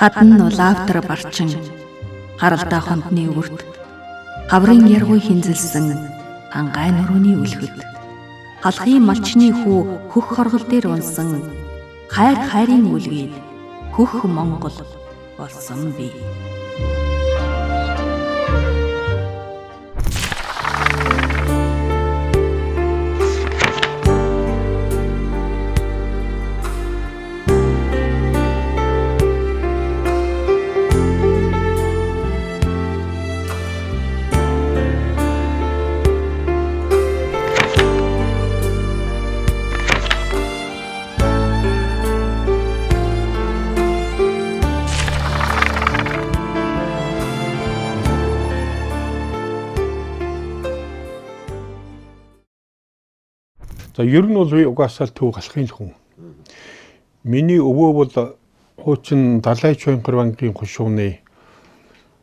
Хадан улаавтар барчин харалдаа хондны өвөрт хаврын яргуй хинзэлсэн хангай нурууны үлгэд халахын малчны хүү хөх хоргол дээр унсан хайр хайрын үлгээд хөх Монгол болсон би. За ер нь бол би угаасаа төв галахын хүн. Миний өвөө бол хуучин Далай Чойнхор банкын хушууны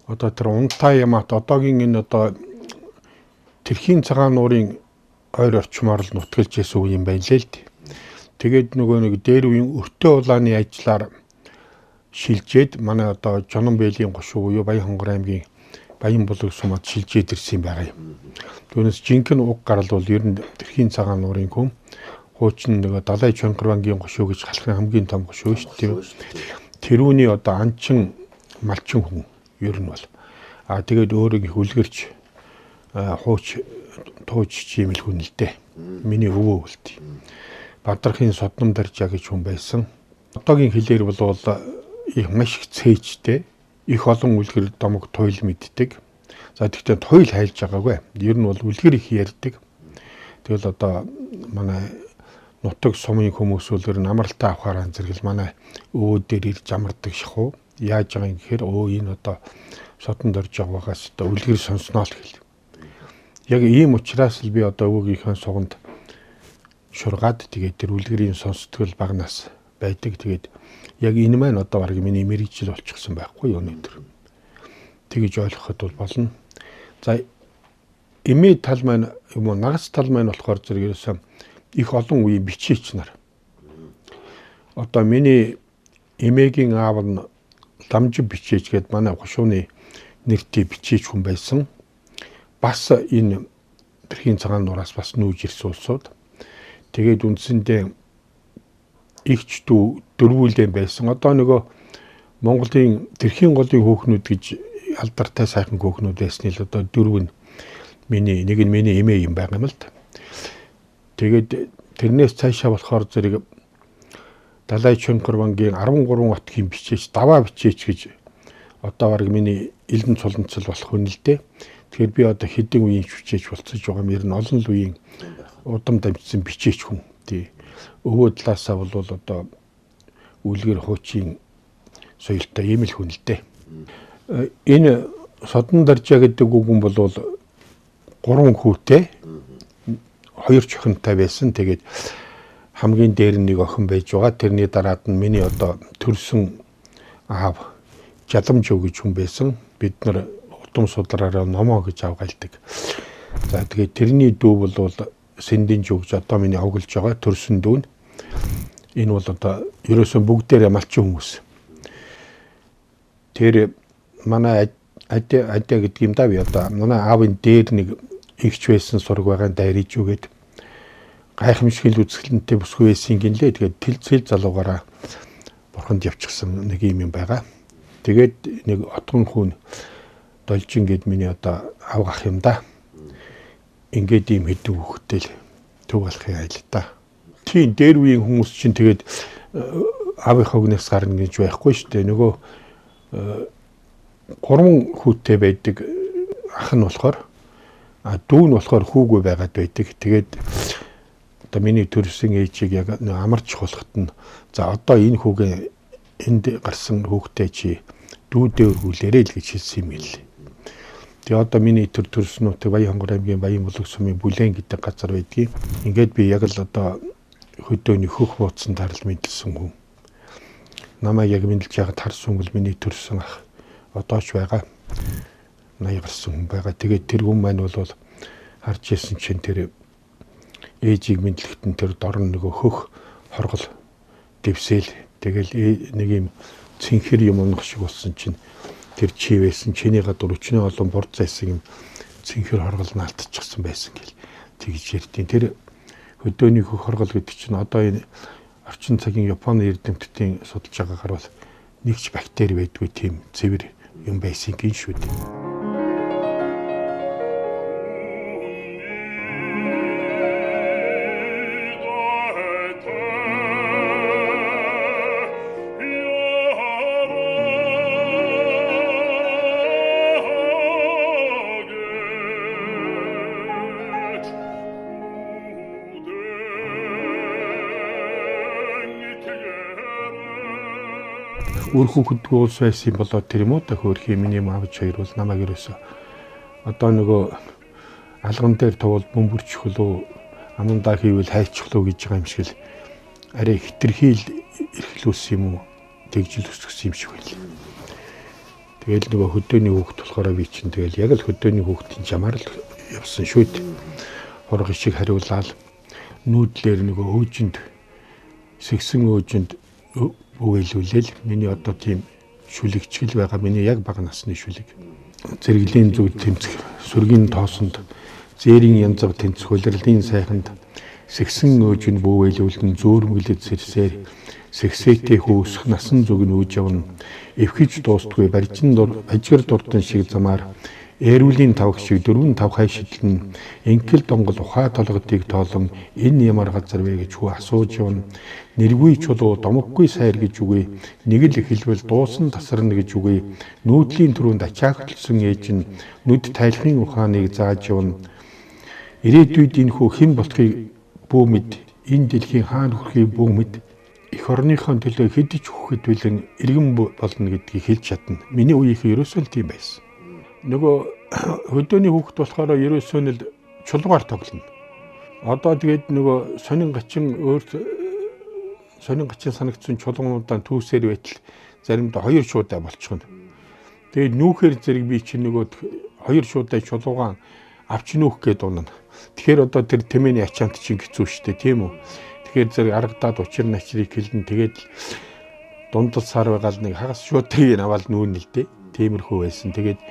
одоо тэр Унтай Ямат одоогийн энэ одоо Тэрхийн цагаан нуурын ойр орчмоор л нутгалж байсан үе юм байна лээ л дээ. Тэгээд нөгөө нэг дээр үеийн өртөө улааны ажлаар шилжээд манай одоо Жонон Бэлийн хушуу буюу Баян Хонгор аймгийн Баян Булаг сумад шилжээд ирсэн байгаа юм. Түүнээс жинхэнэ уг гарал бол ер нь Тэрхийн цагаан нуурын хүн хуучин нөгөө Далай Чойнхор банкын хушуу гэж халахын хамгийн том хушуу шүү дээ. Тэрүүний одоо анчин малчин хүн ер нь бол тэгээд өөрийг хүлгэрч хууч тууч чимэл хүн л дээ. Миний өвөө үлд. Бадрахын Содном Даржа гэж хүн байсан. Одоогийн хэлээр бол их маш их цээжтэй, их олон үлгэр домог туйл мэддэг. За тэгтээ туйл хайлж байгаагүй. Ер нь бол үлгэр их ярьдаг. Тэгэл одоо манай нутаг сумын хүмүүс үлгэр намралтай авахаар анзэргэл манай өвөө дээр ирж амардаг шахуу. Яаж байгаа юм гэхээр энэ одоо Содном Даржа байгаас одоо үлгэр сонсноо л хэл. Яг ийм учраас л би одоо өвөөгийнхөө суганд шургаад тэгээд тэр үлгэрийн сонсдгол багнаас байдаг. Тэгээд яг энэ маань одоо баг миний мэрэгжил болчихсон байхгүй юу өнөөдөр. Тэгэж ойлгоход бол болно. За эмээ тал маань юм уу нагас тал маань болохоор зэрэгээс их олон үеийн бичээч нар. Одоо миний эмээгийн аав нь Ламжин бичээч гээд манай хушууны нэртэй бичээч хүн байсан. Бас энэ Тэрхийн цагаан нураас бас нүүж ирсэн улсууд. Тэгээд үндсэндээ игч дүү дөрвүүлэн байсан. Одоо нөгөө Монголын Тэрхийн голын хөөхнүүд гэж алдартай сайхан хөөхнүүд байсны л одоо дөрөв нь нэг нь миний эмээ юм байгаа юм л та. Тэгээд тэрнээс цаашаа болохоор зэрэг Далай Чойнхор банкын 13 отгийн бичээч, даваа бичээч гэж одоо баг миний элдэн цуланцал болох хүн л дээ. Тэгэхээр би одоо хэдэн үеийн бичээч болцож байгаа юм. Ер нь олон л үеийн удам дамжсан бичээч хүн. Тий. Өвөө талаасаа бол одоо үлгэр хуучин соёлтой ийм л хүн л дээ. Энэ Содном Даржа гэдэг үг хүн бол 3 хүүтэй 2 чохинтой байсан. Тэгээд хамгийн дээр нэг охин байж байгаа. Тэрний дараад нь миний одоо төрсөн аав Жаламжуу гэж хүн байсан. Бид нар удам судраараа номоо гэж авгаалдаг. За тэгээд тэрний дүү бол Сэндийн жуу гэж одоо миний овглж байгаа төрсөн дүү. Энэ бол одоо ерөөсөн бүгдээрээ малчин хүмүүс. Тэр манай адя гэдэг юм да би одоо манай аавын дээр нэг игч байсан сураг байгаа дайриж үгээд гайхамшиг үзэсгэлэнтэй бүсгүй байсан гинлээ. Тэгээд тэлцэл залуугаараа бурханд явчихсан нэг юм байгаа. Тэгээд нэг отгон хүн Должин гэд миний одоо авгах юм да. Ингээд ийм хэдэн хүүхдтэй л төв алахын айл та. Тийм дээр үеийн хүмүүс чинь тэгээд аавынхаа өгнөөс гарна гэж байхгүй шүү дээ. Нөгөө 3 хүүтэй байдаг ах нь болохоор дүү нь болохоор хүүгүй байгаад байдаг. Тэгээд одоо миний төрсөн ээжийг яг амарч хулахт нь за одоо энэ хүүгээ энд гарсан хүүхдээ чи дүүдээ өргүүлээрэй л гэж хэлсэн юм ил. Тэгээ одоо миний төрсөн нутаг Баян Хонгор аймгийн Баян Булаг сумын Бүлээн гэдэг газар байдгийг. Ингээд би яг л одоо хөдөөний хөх бууцсан тарал мэдлсэн хүн. Намайг яг мэдлж яагаад харсан бол миний төрсөн ах одоо ч байгаа 80 гарсан хүн байгаа. Тэгээд тэр хүн маань бол харж ирсэн чинь тэр ээжийг мэдлэхтэн тэр дорн нөгөө хөх хоргол дэвсээл тэгэл нэг юм цэнхэр юм унах шиг болсон чинь тэр чивээсэн чиний гадуур өчнөө олон борд зайсан юм цэнхэр хоргол наалтчихсан байсан гэл тэгж ярьдیں۔ Тэр хөдөөний хөх хоргол гэдэг чинь одоо энэ орчин цагийн Японы эрдэмтдийн судалж байгаагаар бол нэгч бактери байдгүй тийм цэвэр юм байсан гин шүү дээ. Өөрхөн хөдгөө улс байсан болоод тэр юм уу та хөөрхий миний маавч хоёр бол намайг ерөөсө одоо нөгөө алган дээр товол бөмбөрчих лөө амандаа хийвэл хайчих лөө гэж байгаа юм шиг л арай хитрхийл эрхлүүлсэн юм уу тэгжил өсгсөн юм шиг байл. Тэгэл нөгөө хөдөөний хүүхд болохоор би чинь тэгэл яг л хөдөөний хүүхдийн жамаар л явсан шүү дээ. Хорго шиг хариулаад нүүдлэр нөгөө өөжинд сэгсэн өөжинд өгөөлүүлэл миний одоо тийм шүлэгчгэл байгаа миний яг бага насны шүлэг. Зэрэглэлийн зүг тэмцэх, сүргийн тоосонд, зээрийн янз бүр тэмцэх, улирлын сайханд сэгсэн өөжинд бөөвөөлүүлэн зөөрмөглөд сэрсээр сэгсээтэй хөөсөх насан зүг нь үүж явна. Эвхэж дуустгүй бажигэр дурдан шиг замаар Эрүүлийн тавх шиг 4-5 хайшилтэн энкэл донгол ухаа толгодыг тоолон энэ ямар газар вэ гэж хүү асууж явна. Нэргүй чулуу домоггүй сайр гэж үгүй. Нэг л хэлбэл дуусан тасарна гэж үгүй. Нүүдлийн түрүүнд ачаагдсан ээж нь нүд тайлхын ухааныг зааж явна. Ирээдүйд энэ хүү хэн болохыг бүү мэд. Энэ дэлхийн хаан хүрхийг бүү мэд. Эх орныхоо төлөө хэдэж өгөхөд бэлэн иргэн болно гэдгийг хэлж чадна. Миний үеийнхэн ерөөсөө л тийм байсан. Нөгөө хөдөөний хүүхд болохоор ерөөсөө л чулуугаар тоглоно. Одоо тэгээд нөгөө сонин гачин санагдсан чулуунуудаа түүсээр байтал заримдаа 2 шуудаа болчихно. Тэгээд нүүхээр зэрэг би чинь нөгөө 2 шуудаа чулуугаан авч нүүх гээд унана. Тэгэхээр одоо тэр тэмээний ачаант чинь хэцүү шттэ тийм үү. Тэгэхээр зэрэг аргадаад учир начрыг хэлнэ. Тэгээд дундал сар байгаал нэг хагас шуудыг аваад нүүнэ л дээ. Тиймэрхүү байсан. Тэгээд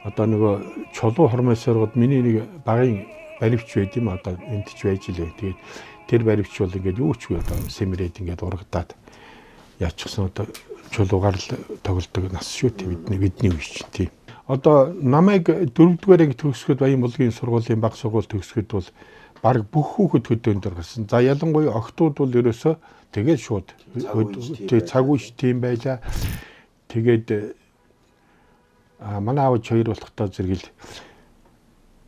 одоо нөгөө чулуу хормойсоргод миний нэг багын баривч байд юм одоо энд ч байж л бай. Тэгээд тэр баривч бол ингээд юу ч вэ одоо сэмрээд ингээд урагдаад яачихсан одоо чулуугаар л тоглодог нас шүү дээ бидний үе чинь тийм. Одоо намайг 4-р анги төгсгöd Баян булгийн сургуулийн баг сургууль төгсгöd бол баг бүх хүүхэд хөдөөнд гарсан. За ялангуяа охтууд бол ерөөсөө тэгээд шууд цаг үеч тийм байлаа. Тэгээд манай аав хоёр болохдоо зэрэгэл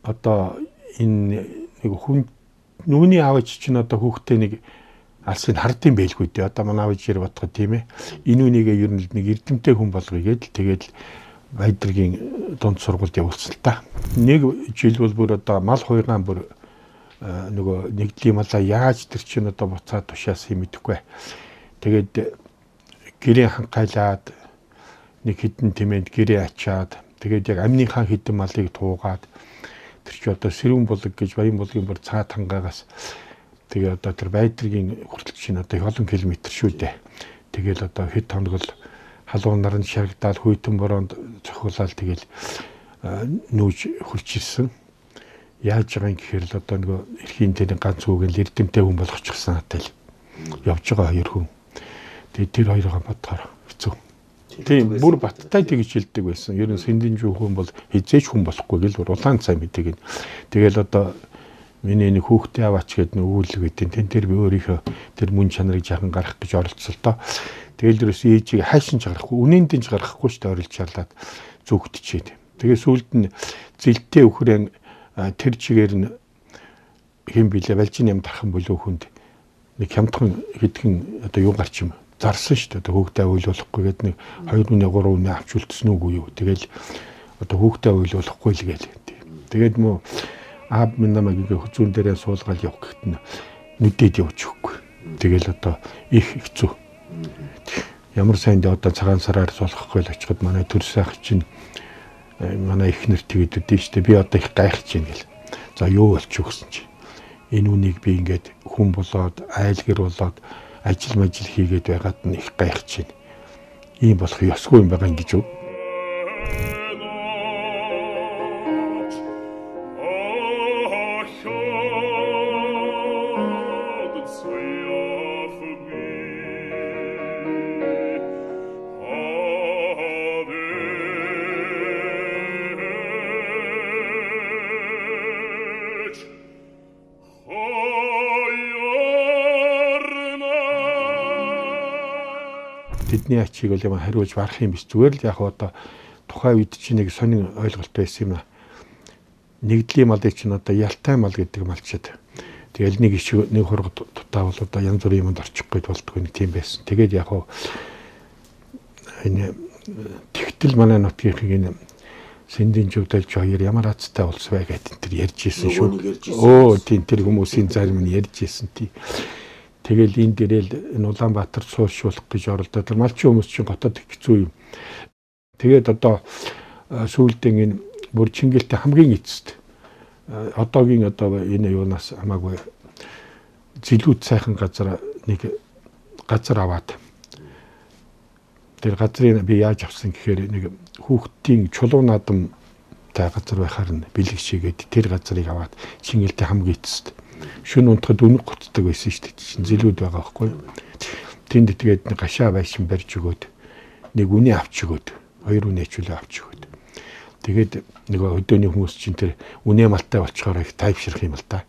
одоо энэ нэг хүн нүуний аавч чинь одоо хүүхдээ нэг алсыг хардсан байлгүй дээ. Одоо манай аав жир бодоход тийм ээ. Энэ үнийгээ ер нь нэг эрдэмтэй хүн болгоё гэдэл тэгээд Баядргийн дунд сургуульд явуулсан л та. Нэг жил бол бүр одоо мал хуйгаан бүр нөгөө нэгдлийн малаа яаж тэр чинь одоо буцаад тушаас юм мэдэхгүй. Тэгээд гэрээ ханхайлаад нэг хідэн тэмээнд гэрээ ачаад тэгээд яг амныхаа хідэн малыг туугаад тэр чи одоо Сэрүүн булаг гэж Баян булгийн бүр цаад хангаагаас тэгээд одоо тэр Баядргийн хүртэл чинь одоо олон километр шүү дээ. Тэгэл одоо хэд хоног л халуун наранд шаргадаад хүйтэн бороонд цохиулаад тэгэл нүүж хурж ирсэн. Яаж байгаа юм гэхээр л одоо нөгөө эрхийн тэрийн ганц үгэн л эрдэмтэй хүн болгочихсан надад л явж байгаа хоёр хүн. Тэгээд тэр хоёроо бодохоор хэцүү. Тийм бүр баттай тэгж хэлдэг байсан. Ер нь сэндэнжүү хүн бол хизээч хүн болохгүй гэл улаан цай мэдэг. Тэгэл одоо миний нэг хүүхдээ аваач гэдэг нэг өгүүлэг өгдөө. Тэн дээр би өөрийнхөө тэр мөн чанарыг жаахан гаргах гэж оролцсон л доо. Тэгэл дөрөс ээжийг хайшинж гаргахгүй, үнэндээ гаргахгүй ч тойролж шаарлаад зүгтчихэд. Тэгээ сүүлд нь зэлтэй өхрэн тэр чигээр нь хэм билээ балжин юм тархан болов хүнд нэг хямдхан хэдхэн одоо юу гарч юм зарсан шүү дээ. Хүүхдээ уйлуулахгүй гээд нэг 2 үнэ 3 үнэ авч үлдсэн үгүй юу. Тэгэл одоо хүүхдээ уйлуулахгүй л гээл. Тэгээд мөн аав минь намайг ингээ хүзүүн дээрээ суулгаад явах гэхэд нь нүдэд явж өгөхгүй. Тэгэл одоо их хэцүү. Ямар сайн дэ одоо цагаан сараар суулгахгүй л очиход манай төрс ах чинь манай ихнэр тэгээд үдээ штэ би одоо их гайхаж байна гэл. За юу болчих өгсөн чи. Энэ үнийг би ингээд хүн болоод айл гэр болоод ажил хийгээд байгаад нь их гайхаж байна. ийм болох ёсгүй юм байгаа гэж үг. Тэдний ачийг бол юм хариулж барах юм биш. Зүгээр л яг одоо тухайн үед чинь нэг сонин ойлголт байсан юм. Нэгдлийн малыг чинь одоо ялтай мал гэдэг малчид. Тэгэл нэг иш нэг хург тутаа бол одоо янз бүрийн юмд орчих гээд болдгоо нэг тийм байсан. Тэгээд яг энэ тэгтэл манай нутгийн энэ сэндийн жигдэлж хоёр ямар азтай улс вэ гэдэг тэр ярьж ирсэн шүү. Тийм тэр хүмүүсийн зарим нь ярьж ирсэн тий. Тэгэл энэ дээрэл энэ Улаанбаатар сууршуулах гэж оролдоод малчин хүмүүс чинь готод хэцүү юм. Тэгээд одоо сүүлдээ энэ бүр Чингэлтэй хамгийн эцэст одоогийн одоо энэ юунаас хамаагүй зилүүд сайхан газар нэг газар аваад тэр газрыг би яаж авсан гэхээр нэг хүүхдийн чулуу наадамтай газар байхаар нь бэлэг шигээд тэр газрыг аваад Чингэлтэй хамгийн эцэст шүн унтахад үнэг гоцдог байсан шүү дээ. Чин зэлүүд байгаа байхгүй. Тэнд тэгээд нэг гашаа байшин барьж өгөөд нэг үнэ авч өгөөд хоёр үнэ чөлөө авч өгөөд. Тэгээд нөгөө өдөөний хүмүүс чинь тэр үнэ малтай болчоор их тайвширх юм л та.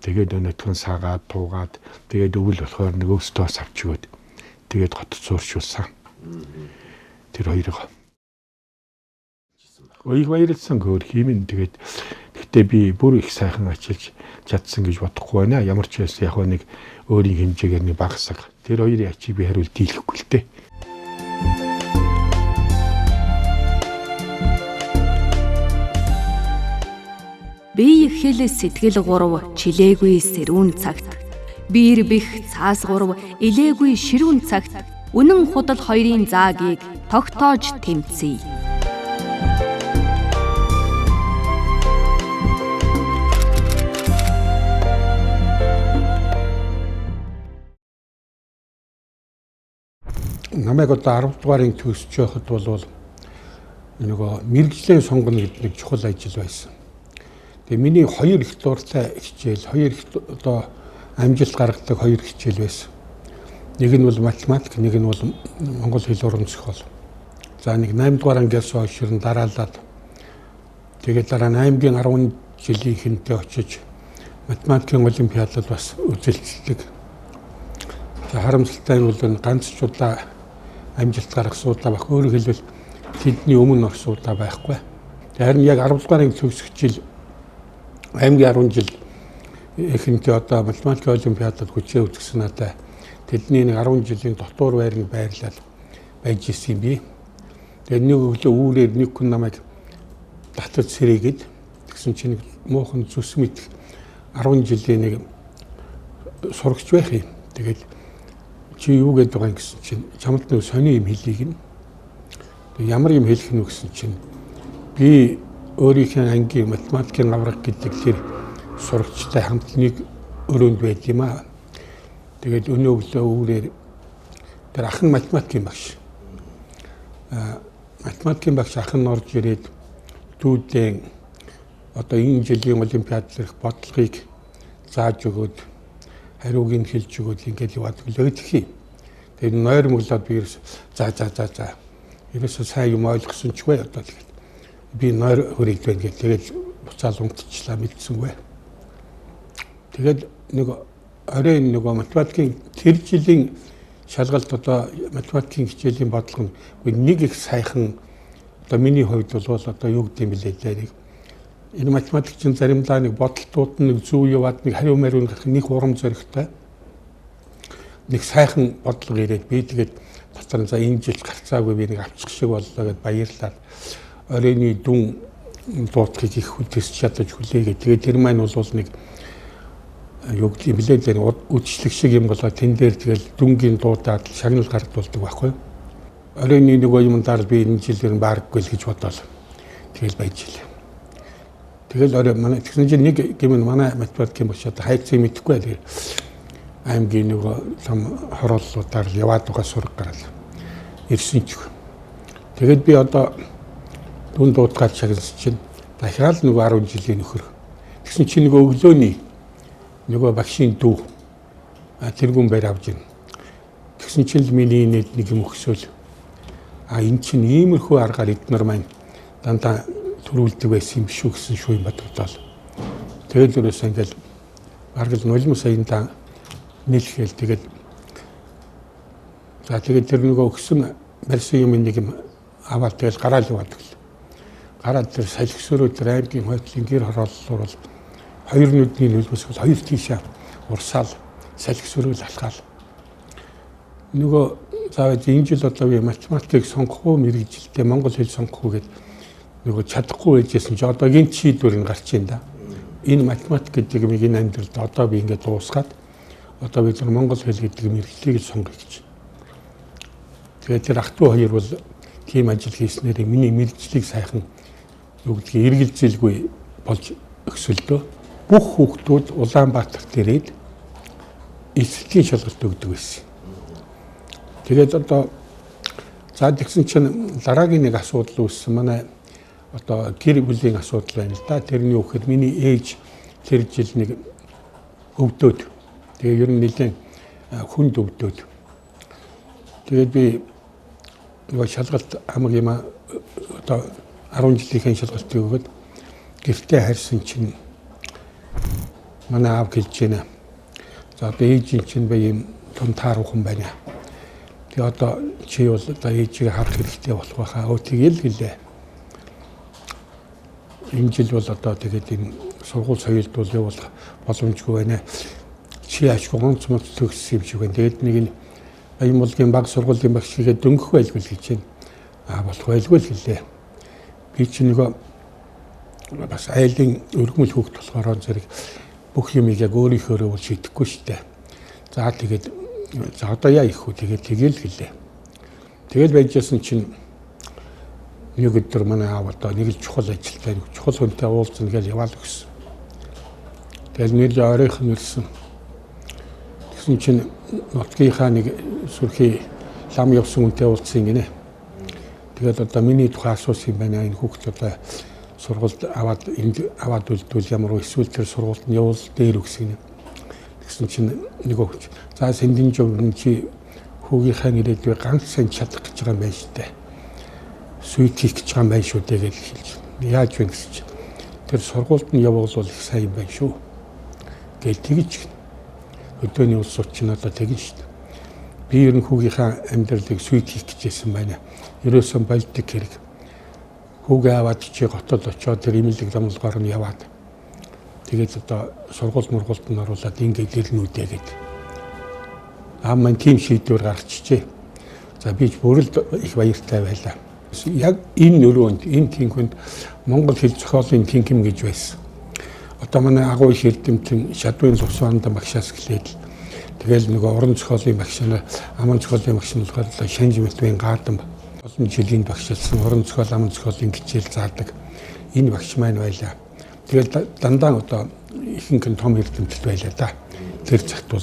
Тэгээд өнөдгөн саагаад туугаад тэгээд өвөл болохоор нэг өөстөөс авч өгөөд тэгээд готод сууршуулсан. Тэр хоёроо. Оёг баярлсан гөр хиймэн тэгээд гэхдээ би бүр их сайхан ачилж чадсан гэж бодохгүй байна. Ямар ч байсан яг нэг өөрийн хэмжээгээр нэг багсаг. Тэр хоёрын ачийг би хариулт дийлэхгүй л дээ. Бие ихэл сэтгэл гурав чилээгүй сэрүүн цагт. Биер бих цаас гурав илээгүй ширүүн цагт. Үнэн худал хоёрын заагийг тогтоож тэмцье. Намайг одоо 10 дугаарыг төгсөж байхад бол нөгөө мэрэгжлийн сонгоно гэдэг нэг чухал ажил байсан. Тэгээ миний хоёр их дуртай хичээл, хоёр их одоо амжилт гаргадаг хоёр хичээл байсан. Нэг нь бол математик, нэг нь бол монгол хэл уран зохиол. За нэг 8 дугаар ангиас хойш дараалаад тэгээд дараа 8-гийн 10 жилийн хинтээ очиж математикийн олимпиадад бас үзэлцдэг. За харамсалтай нь бол ганц ч удаа амжилт гарах суудлаа байх. Өөрөөр хэлбэл тэдний өмнө орох суудлаа байхгүй. Харин яг 10 дугаарыг төгсөх жил аймгийн 10 жил ихэнхдээ одоо математикийн олимпиадад хүчээ үзсэн надаа тэдний нэг 10 жилийн дотор байрны байрлал байж ирсэн юм би. Тэгээд нэг өглөө үүрээр нэг хүн намайг татаж сэрээгээд тэгсэн чинь муухан зүс мэд 10 жилийн нэг сурагч байх юм. Тэгээд чи юу гэдэг байгаа юм гэсэн чинь чамд нэг сони юм хэлийг нь ямар юм хэлэх нь гэсэн чинь би өөрийнхөө ангийн математикийн авраг гэдэг тэр сурагчтай хамт нэг өрөөнд байд юм аа. Тэгээд өнөө өглөө үүрээр тэр ах нь математикийн багш. Математикийн багш ах нь орж ирээд дүүдэн одоо энэ жилийн олимпиад дээрх бодлогыг зааж өгөөд хариуг нь хэлж өгөөд ингээд яваад өглөөд их юм. Тэгээд нойр мөглөөд би за. Ерөөсөө сайн юм ойлгосон ч вэ одоо тэгээд би нойр хөрөйд байна гэж тэгээд буцаал унтчихлаа мэдсэнгүй. Тэгээд нэг оройн нөгөө математикийн тэр жилийн шалгалт одоо математикийн хичээлийн бодлого нь нэг их сайхан одоо миний хувьд бол одоо юу гэдэг юм бэлээ дээ. Энэ математикчин заримдаа нэг бодолтууд нэг зөв яваад нэг хариу мариун гарах нэг урам зоригтой нэг сайхан бодлого ирээд би тэгээд дотор за энэ жил гарцаагүй би нэг авчих шиг боллоо гэд баярлаад оройны дүн дуудахыг их хүлээж чадаж хүлээгээд тэгээд тэр маань бол нэг юу гэдэг юм бэлээ дээр үдшилэг шиг юм болоо тэн дээр тэгэл дүнгийн дуудаад шагнал гардуулдаг байхгүй. Оройны нэг юмдаар би энэ жилээр бааргүй л гэж бодоод тэгэл байж илээ. Тэгэл орой манай тэгсэн чинь нэг гэмэн манай математикийн багш одоо хайцыг мэдэхгүй байлээ. Аймгийн нэг том хорооллуудаар яваад байгаа сураг гараад. ирсэн ч. Тэгээд би одоо дүн дуудгаад шагнасан чинь дахиад нөгөө 10 жилийн нөхөр. Тэгсэн чинь нөгөө өглөөний нөгөө багшийн дүү тэргүүн байр авж ийн. Тэгсэн чинь миний нэг юм өгсөөл. Энэ чинь иймэрхүү аргаар эднэр маань дандаа төрүүлдэг байсан юм шүү гэсэн шүү юм бодогдол. Тэгээд өрөөсөө ингээл бараг л нулимс саяндаа нийлхээл тэгээд за тэгээд тэр нөгөө өгсөн барьсан юм нэг юм аваад тэгэл гараал яваад гэл. Гараад тэр салхисруу тэр аймгийн хойтлын гэр хорооллоор бол хоёр нүдний нөлөөс бол хоёр тийшээ урсаал салхисруу алхаал. Нөгөө заавал энэ жил одоо би математикийг сонгох уу мэрэгжилтэй монгол хэл сонгох уу гэд нөгөө чадахгүй байжсэн чи одоо гинт шийдвэр нь гарч ийн да. Энэ математик гэдэг юм энэ амьдралд одоо би ингээд дуусгаад одоо бид нар монгол хэл гэдэг мэрэгчлийг сонгох гэж. Тэгээд тэр ах トゥ хоёр бол тийм ажил хийснээр миний мэрэгчлийг сайхан юу гэдгийг эргэлзэлгүй болж өсөлдөө. Бүх хүүхдүүд Улаанбаатарт ирээд эцгийн шалгалт өгдөг байсан. Тэгээд одоо за тэгсэн чинь дараагийн нэг асуудал үүссэн. Манай одоо гэр бүлийн асуудал байна л да. Тэрний үхээр миний ээж тэр жил нэг өвдөөд. Тэгээ ер нь нэлээд хүнд өвдөөд. Тэгээд би нөгөө шалгалт хамаг юм одоо 10 жилийн шалгалтыг өгöd гэртээ харьсан чинь манай аав хэлж байна. За ээж чинь би юм том тааруухан байна. Тэгээ одоо чи бол одоо ээжийг харах хэрэгтэй болох байхаа. Тэгэл гэлээ. Энэ жил бол одоо тэгээд энэ сургууль соёлд явуулах боломжгүй байна. Чи ашгүй гонцмол төгссөн юм шиг байна. Тэгээд нэг нь Баянмолгийн баг сургуулийн багш хийгээд дөнгөх байлгүй л гэж байна. Болох байлгүй л гэлээ. Би чи нөгөө бас айлын өргөмөл хүүхд болохоор зэрэг бүх юмыг яг өөрийнхөө шийдэхгүй шүү дээ. За тэгээд за одоо яа их үү тэгэл гэлээ. Тэгэл байжсэн чинь нэг өдөр манай аав одоо нэг л чухал ажилтай чухал хүнтэй уулзна гэж яваал өгсөн. Тэгэл нэр оройхон ирсэн. Тэгсэн чинь нутгийнхаа нэг сүрхий лам явсан хүнтэй уулзсан гинэ. Тэгээд одоо миний тухай асуусан юм байна. Энэ хүүхд одоо сургуульд аваад үлдвэл ямар вэ? Эсвэл тэр сургуульд нь явуул дээр өгсөн юм. Тэгсэн чинь нэг өгч. За сэндэн жив чи хүүгийнхаа нэрээд ганц сайн чадах гэж байгаа юм байна штэ. Сүйт хийх гэж байгаа юм байна шүү дээ гэж хэлж. Яаж вэ гэсэн чинь тэр сургуульд нь явуул их сайн юм байна шүү. Гэл тэгж өдөөний улс чинь одоо тэгнэ шүү дээ. Би ер нь хүүгийнхаа амьдралыг сүйт хийх гэжсэн байна. Ерөөсөн болдог хэрэг. Хүүгээ аваад чи готод очоод тэр имэлэг замлгаар нь яваад. Тэгээд одоо сургууль мургуулд нь оруулаад ингээд ирнүүдээ гээд. Маань тийм шийдвэр гаргачихжээ. За би ч бүр л их баяртай байлаа. Яг энэ нөрөөнд энэ тэнхэнд монгол хэл зохиолын тэнхэм гэж байсан. Одоо манай агуу их эрдэмтэн Шадвын Сувсаандан багшаас гэлээд тэгэл нөгөө уран зохиолын багш нар аман зохиолын багш нар болохоор Шанж Мэтвийн Гардам олон жилийн багшлсан уран зохиол аман зохиолын хичээл заадаг энэ багш маань байлаа. Тэгэл дандаа одоо ихэнх нь том эрдэмтэд байлаа да. Тэр цагт бол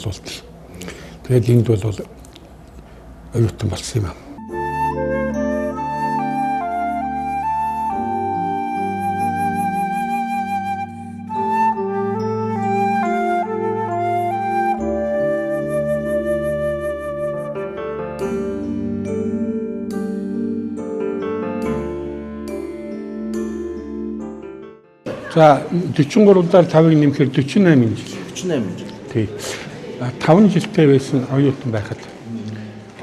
тэгээд энд бол оюутан болсон юм аа. За 43-аар 5-ыг нэмэхээр 48 жил. 48 жил. Тий. 5 жилтэй байсан оюутан байхад.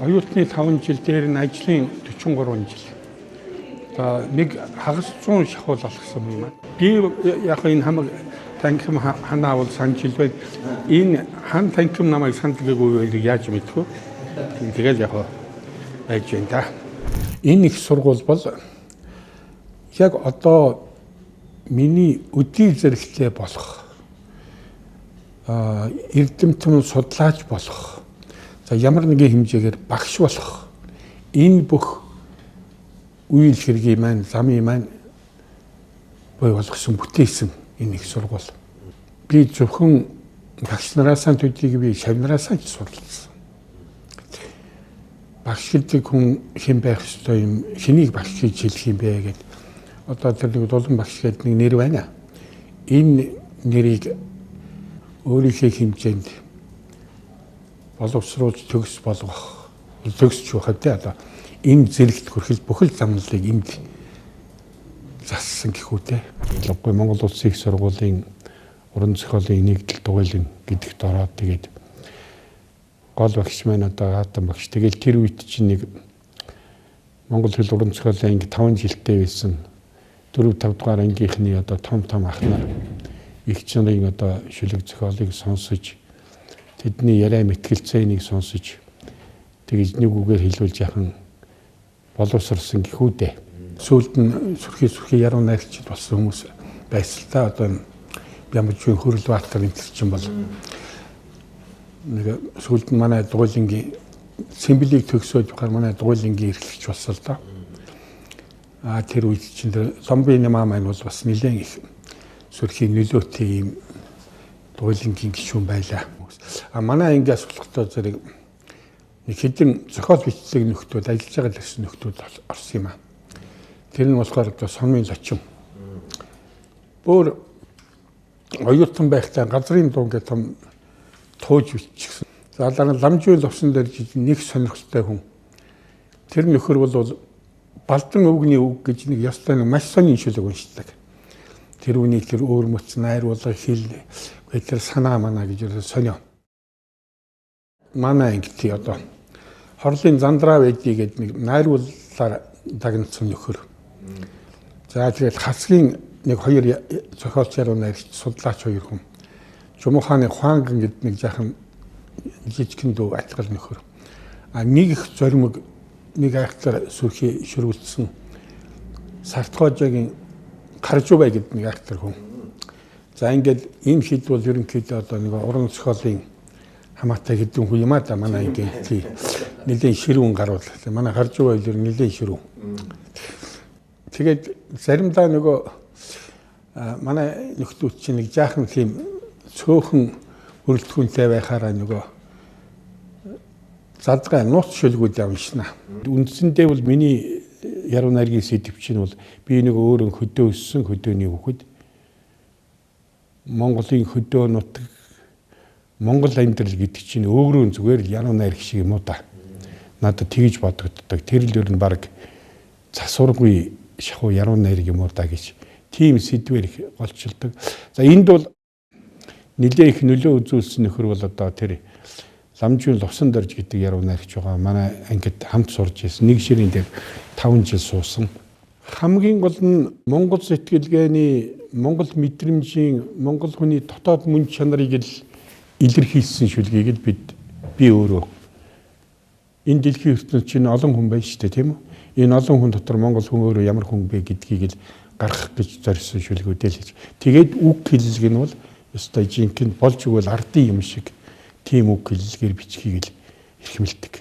Оюутны 5 жил дээр нь ажлын 43 жил. За нэг хагас 100 шахуул алгасан юм аа. Би яг энэ хамаг танхим ханаа бол санаж илбэг энэ хан танхим намайг саналгээгүй яаж мэдэх вэ? Тэгэл яг байж байна да. Энэ их сургууль бол яг одоо миний өдий зэрэгтэй болох эрдэмтэн судлаач болох за ямар нэгэн хэмжээгээр багш болох энэ бүх үйл хэргийг маань замын маань бой болгосон бүтээсэн энэ их сургууль. Би зөвхөн багш нараасаа төдийг би шавнараасаа ч суралцсан. багш гэдэг хүн хэн байх ёстой юм, хэнийг багш гэж хэлэх юм бэ гэдэг. Одоо тэр нэг дулан багш гэдэг нэг нэр байна. Энэ нэрийг өөрийнхөө хэмжээнд боловсруулж төгс болгох, төгсч байхад тэ одоо энэ зэрэгт хүрэхэл бүхэл замналыг энд зассан гэх үтэй. Логгүй Монгол Улсын их сургуулийн уран зохиолын нэгдэл дугуйлан гэдэгт ороод тэгээд гол багш маань одоо хатан багш. Тэгэл тэр үед чинь нэг Монгол хэл уран зохиолын анги 5 жилтэй байсан 4-5 дугаар ангийнхны одоо том ах нар их чанарын одоо шүлэг зохиолыг сонсож тэдний яриа мэтгэлцээнийг сонсож тэгж нэг үгээр хэлүүлж яхан боловсрсан гэхүүдээ. Сүүлд нь сүрхий яруу найрагчд болсон хүмүүс байсан л та одоо Ямжийн Хөрлбаатар энэ чинь бол нэг сүүлд нь манай дугуйлангийн симболийг төгсөөд бахаар манай дугуйлангийн эрхлэгч болсон л да. Тэр үед чинь Ломбын намаа маань бол бас нэлээд их сүрхий нөлөөтэй юм дугуйлангийн гишүүн байлаа. Манай анги асуулгахдаа зэрэг нэг хэдэн зохиол бичлэг нөхдүүд ажиллаж байгаа гэсэн нөхдүүд орсон юм аа. Тэр нь болохоор одоо сонмын зочин. Бүр оюутан байхдаа газрын дуу гэх том тууж бичсэн. За дараа нь ламжуул овсон дээр нэг сонирхолтой хүн. Тэр нөхөр бол Балдан өвгний үг гэж нэг ёстой нэг маш сонин шүлэг уншдаг. Тэр үнийг тэр өөр мөц найр болго хэл тэр санаа манаа гэж сонио. Манай ангити одоо хорлын зандраа байдгийг гэдэг нэг найруулаар дагнацсан нөхөр. За тэгээд хасгийн нэг хоёр зохиолч яруу найрагч судлаач хоёр хүн. Жумуханы Хуанган гэдэг нэг жаахан жижигхэн дүү атгал нөхөр. Нэг их зоримог нэг айхтар сүрхий ширүүлсэн Сартхожогийн Каржубай гэдэг нэг айхтар хүн. За ингээд энэ хэд бол ерөнхийдөө одоо нэг уран зохиолын хамаатай хэдэн хүн юм да манай ингээд нэлийн ширүүн гаруул. Манай Каржубай ер нь нэлийн ширүүн. Тэгээд заримдаа нөгөө манай нөхдүүд чинь нэг жаахан тийм цөөхөн өрөлтгүнтэй байхаараа нөгөө задгай нууц шүлгүүд явна. Үндсэндээ бол миний яруу найргийн сэдв чинь бол би нэг өөрөө хөдөө өссөн хөдөөний хүүхэд Монголын хөдөө нутаг Монгол амьдрал гэдэг чинь өөрөө зүгээр л яруу найраг шиг юм уу та. Надад тэгж бодогддог. Тэр л ер нь баг засваргүй шахуу яруу найраг юм уу та гэж тийм сэдвэр их голчилдог. За энд бол нэлээ их нөлөө үзүүлсэн нөхөр бол одоо тэр Ламжуул Ловсон дорж гэдэг яруу найрагч байгаа. Манай ангид хамт сурж ирсэн. Нэг ширийн дээр 5 жил суусан. Хамгийн гол нь Монгол сэтгэлгээний, Монгол мэдрэмжийн, Монгол хүний дотоод мөн чанарыг л илэрхийлсэн шүлгийг л би өөрөө энэ дэлхийн ертөнцийн чинь олон хүн байна шүү дээ, тийм үү? Энэ олон хүн дотор Монгол хүн өөрөө ямар хүн бэ гэдгийг л гаргах гэж зорьсон шүлгүүдээ л хийж. Тэгээд үг хэллэг нь бол ёстой жинхэнэ болж өгвөл ардын юм шиг тийм үг хэллэгээр бичгийг л эрхэмлдэг.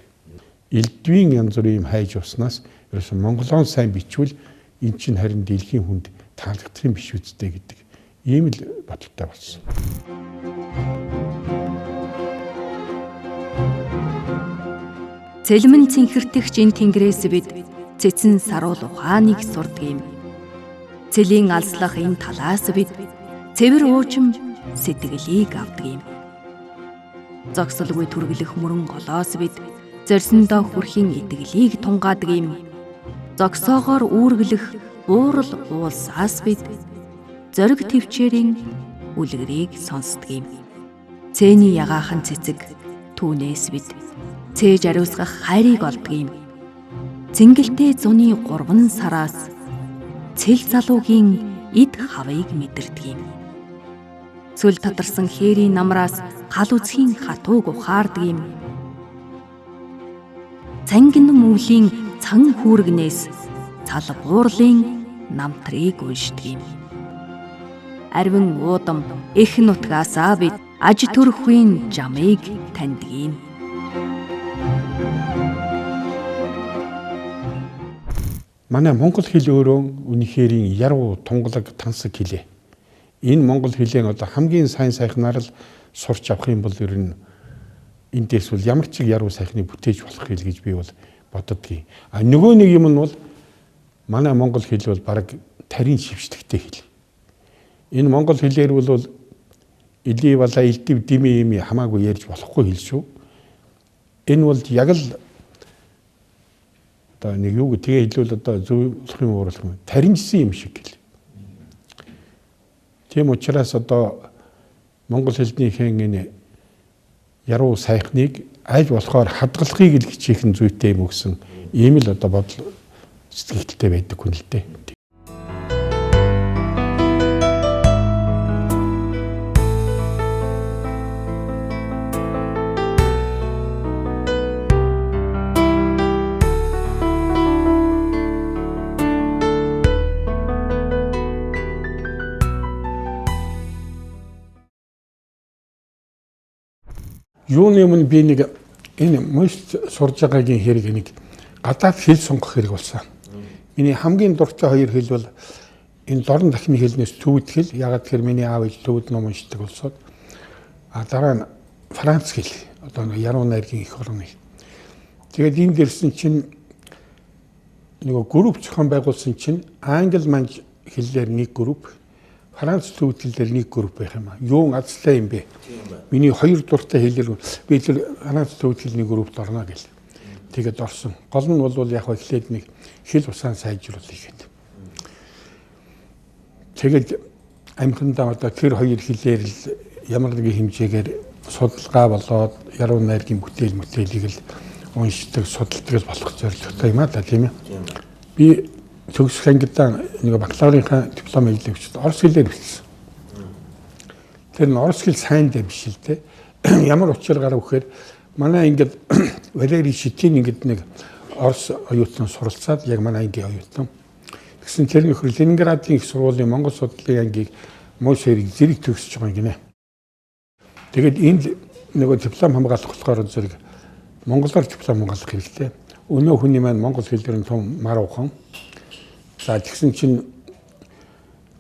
Элдвийн янз бүрийн юм хайж уснаас ерөөсөн монголоор сайн бичвэл эн чинь харин дэлхийн хүнд таалагдах юм биш үстэй гэдэг ийм л бодолтой болсон. Цэлмэн цэнхэртэх чин тэнгэрээс бид цэцэн саруул ухааныг сурдаг юм. Цэлийн алслах энэ талаас бид цэвэр уучим сэтгэлийг авдаг юм. Зогсолгүй түргэлэх мөрөн голоос бид зорьсондоо хүрхийн итгэлийг тунгаадаг юм. Зогсоогоор үүргэлэх уурал уулсаас бид зориг төвчээрийн үлгэрийг сонсдог юм. Цээний ягаахан цэцэг түүнээс бид цээж ариусгах хайрыг олдог юм. Цэнгэлтэй зуны 3 сараас цэл залуугийн эд хавыг мэдэрдэг юм. Сүл татарсан хээрийн намраас гал үзхийн хатууг ухаардаг юм. Цангин мөвлийн цан хүүргнээс цал буурлын намтрыг уншдаг юм. Арвин уудам эх нутгаасаа бид аж төрөхийн жамыг таньдаг юм. Манай монгол хэл өөрөө үнэхээр яруу тунгалаг тансаг хэлээ. Энэ монгол хэлийг одоо хамгийн сайн сайхнаар л сурч авах юм бол ер нь эндээс бол ямар ч яруу сайхныг бүтээж болох хэл гэж би бол боддгийн. А нөгөө нэг юм нь бол манай монгол хэл бол баг тарийн шившдэгтэй хэл. Энэ монгол хэлээр бол илий бала илдэв дими юм хамаагүй ярьж болохгүй хэл шүү. Энэ бол яг л одоо нэг юу гэ тэгээ хэлвэл одоо зөвлөх юм уурлах юм. Таринжсан юм шиг хэл. Тийм учраас одоо монгол хэлнийхэн энэ яруу сайхныг аль болохоор хадгалахыг л хичээхэн зүйтэй юм өгсөн ийм л одоо бодол сэтгэлтэй байдаг хүн л дээ. Юуны өмнө би нэг энэ мөст сурж байгаагийн хэрэг нэг гадаад хэл сонгох хэрэг болсон. Миний хамгийн дуртай хоёр хэл бол энэ дорн дахны хэлнээс төвд хэл. Ягаад гэхээр миний аав ээж төвд ном уншдаг болсоод дараа нь Франц хэл. Одоо яруу найргийн эх орны. Тэгээд энэ дэрсэн чинь нөгөө групп зохион байгуулсан чинь англи манж хэллэр нэг групп, Франц төвд хэлээр нэг групп байх юм аа. Юун азтай юм бэ? Миний хоёр дуртай хэлээр би тэр Франц төвд хэлний группт орно гэл. Тэгээд орсон. Гол нь бол яг эхлээд нэг хэл усаан сайжруулах гэдэг. Тэгээд амхиндаа одоо тэр хоёр хэлээр л ямар нэгэн хэмжээгээр судалгаа болоод яруу найргийн бүтээлийг л уншдаг, судалдаг болох зорилготой юм аа та тийм ээ. Би төгсөх ангидаа нэг бакалаврынхаа диплом эзлэгчд орос хэлээр бичсэн. Тэр нь орос хэл сайн дээ биш л дээ. Ямар учир гарав гэхээр манай ингээд Валери Шитин ингээд нэг орос оюутан суралцаад яг манай ангийн оюутан. Тэгсэн тэр нөхөр Ленинградын их сургуулийн Монгол судлалын ангийг Мосерийг зэрэг төгсөж байгаа юм гинэ. Тэгээд энд нөгөө диплом хамгаалах болохоор зэрэг монголоор диплом хамгаалах хэрэгтэй. Өнөө хүний маань монгол хэлээр том мар ухан. За тэгсэн чинь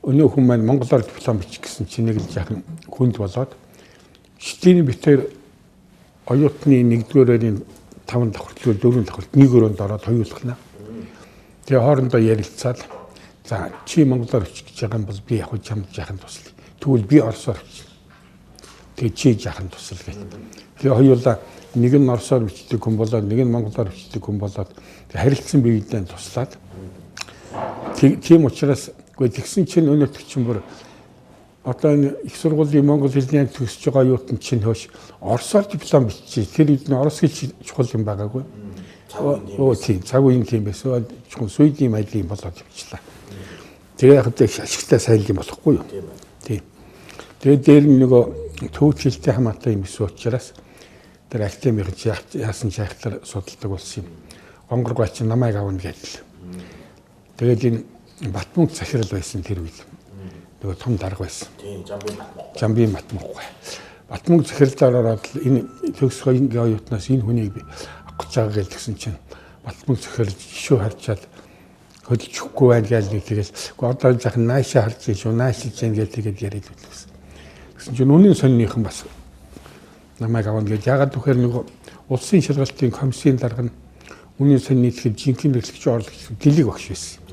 өнөө хүн маань монголоор диплом бичих гэсэн чинь нэг л жаахан хүнд болоод Шитиний битээр оюутны 1-р 5 давхартлуу 4 давхарт нэг өрөөнд ороод хоёулахна. Тэгээ хоорондоо ярилцаад за чи монголоор бичих гэж байгаа юм бол би яг чамд жаахан туслая. Тэгвэл би орсоор бичнэ. Тэгээ чи жаахан тусал гэх. Тэгээ хоёулаа нэг нь орсоор бичдэг хүн болоод нэг нь монголоор бичдэг хүн болоод харилцсан биедээ туслаад тийм учраас тэгсэн чинь өнөөдөр чинь бүр одоо энэ их сургуулийн монгол хэлний анги төгсөж байгаа оюутан чинь хөөш орсоор диплом биччихээ. Тэр үед нь орос хэл чухал юм байгаагүй. Тийм цаг үеийн тийм байсан. Чухал суйдийн маягийн болоод явчлаа. Тэгээ яг тэ ашигтай сайн юм болохгүй юу. Тийм. Тэгээ дээр нөгөө төвд хэлтэй хамаатай юм эсвэл учраас тэр академийн яасан шахтар судалдаг болсон юм. Гонгоргоч намайг авна гэдэг. Тэгээд энэ Батмунх захирал байсан тэр үед. Нөгөө том дарга байсан. Тийм, Жамбын Батмунх. Батмунх захиралаар ороод энэ төгсөх ангийн оюутнаас энэ хүнийг би авах гэж байгаа гэсэн чинь Батмунх захирал жишөө харчаад хөдөлж өгөхгүй байна гэж нэг тэгэл. Гэхдээ одоо жаахан наашаа харж шүү, наашиж जैन гэж тэгээд яриад байсан. Гэсэн чинь үнэн сонирхсан бас намайг авна гэж. Ягаад гэхээр нөгөө улсын шалгалтын комиссийн дарга нь үнэн сонирхны ихэд жинхэнэ хэрэглэгч орлогч дэлийг багш байсан.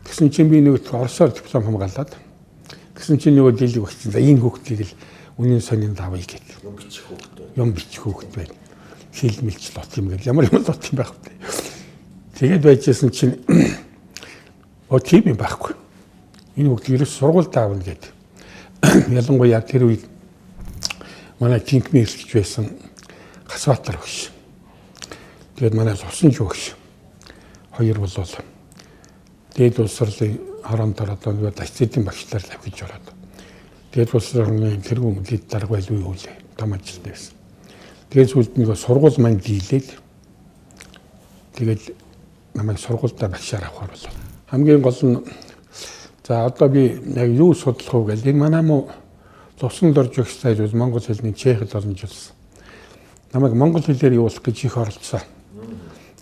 Гэсэн чинь би нөгөө орсоор диплом хамгаалаад гэсэн чинь нөгөө дэлийг багч. За энэ хүүхдийг л үнэн сонирхнд авъя гэдэг. Юм бичих хүүхд байна. Хэл мэлч лот юм гэж ямар юм лот юм байх вэ? Тэгээд байжсэн чинь тийм юм байхгүй. Энэ хүүхд ерөөс сургуульд аавна гэдэг. Ялангуяа тэр үед манай Тинкмийн хэрэглэж байсан Гасбатар багш. Тэгээд манай Лусанж багш. Хоёр болол дээд улс орлын хорондор одоо нөгөө дасцидын багшлаар тавьж ороод. Дээд улс орны тэргүүн лид дарга байлгүй юу лээ. Том ажилд байсан. Тэгээд сүүлд нөгөө сургууль маань дийлээд тэгээд намайг сургуультай багшаар авахар болов. Хамгийн гол нь за одоо би яг юу судлах вэ гэвэл энэ манай муу Лусанд орж өгч тайлбар монгол хэлний чехэд оромжуулсан. Намайг монгол хэлээр явуулах гэж их оролцсон.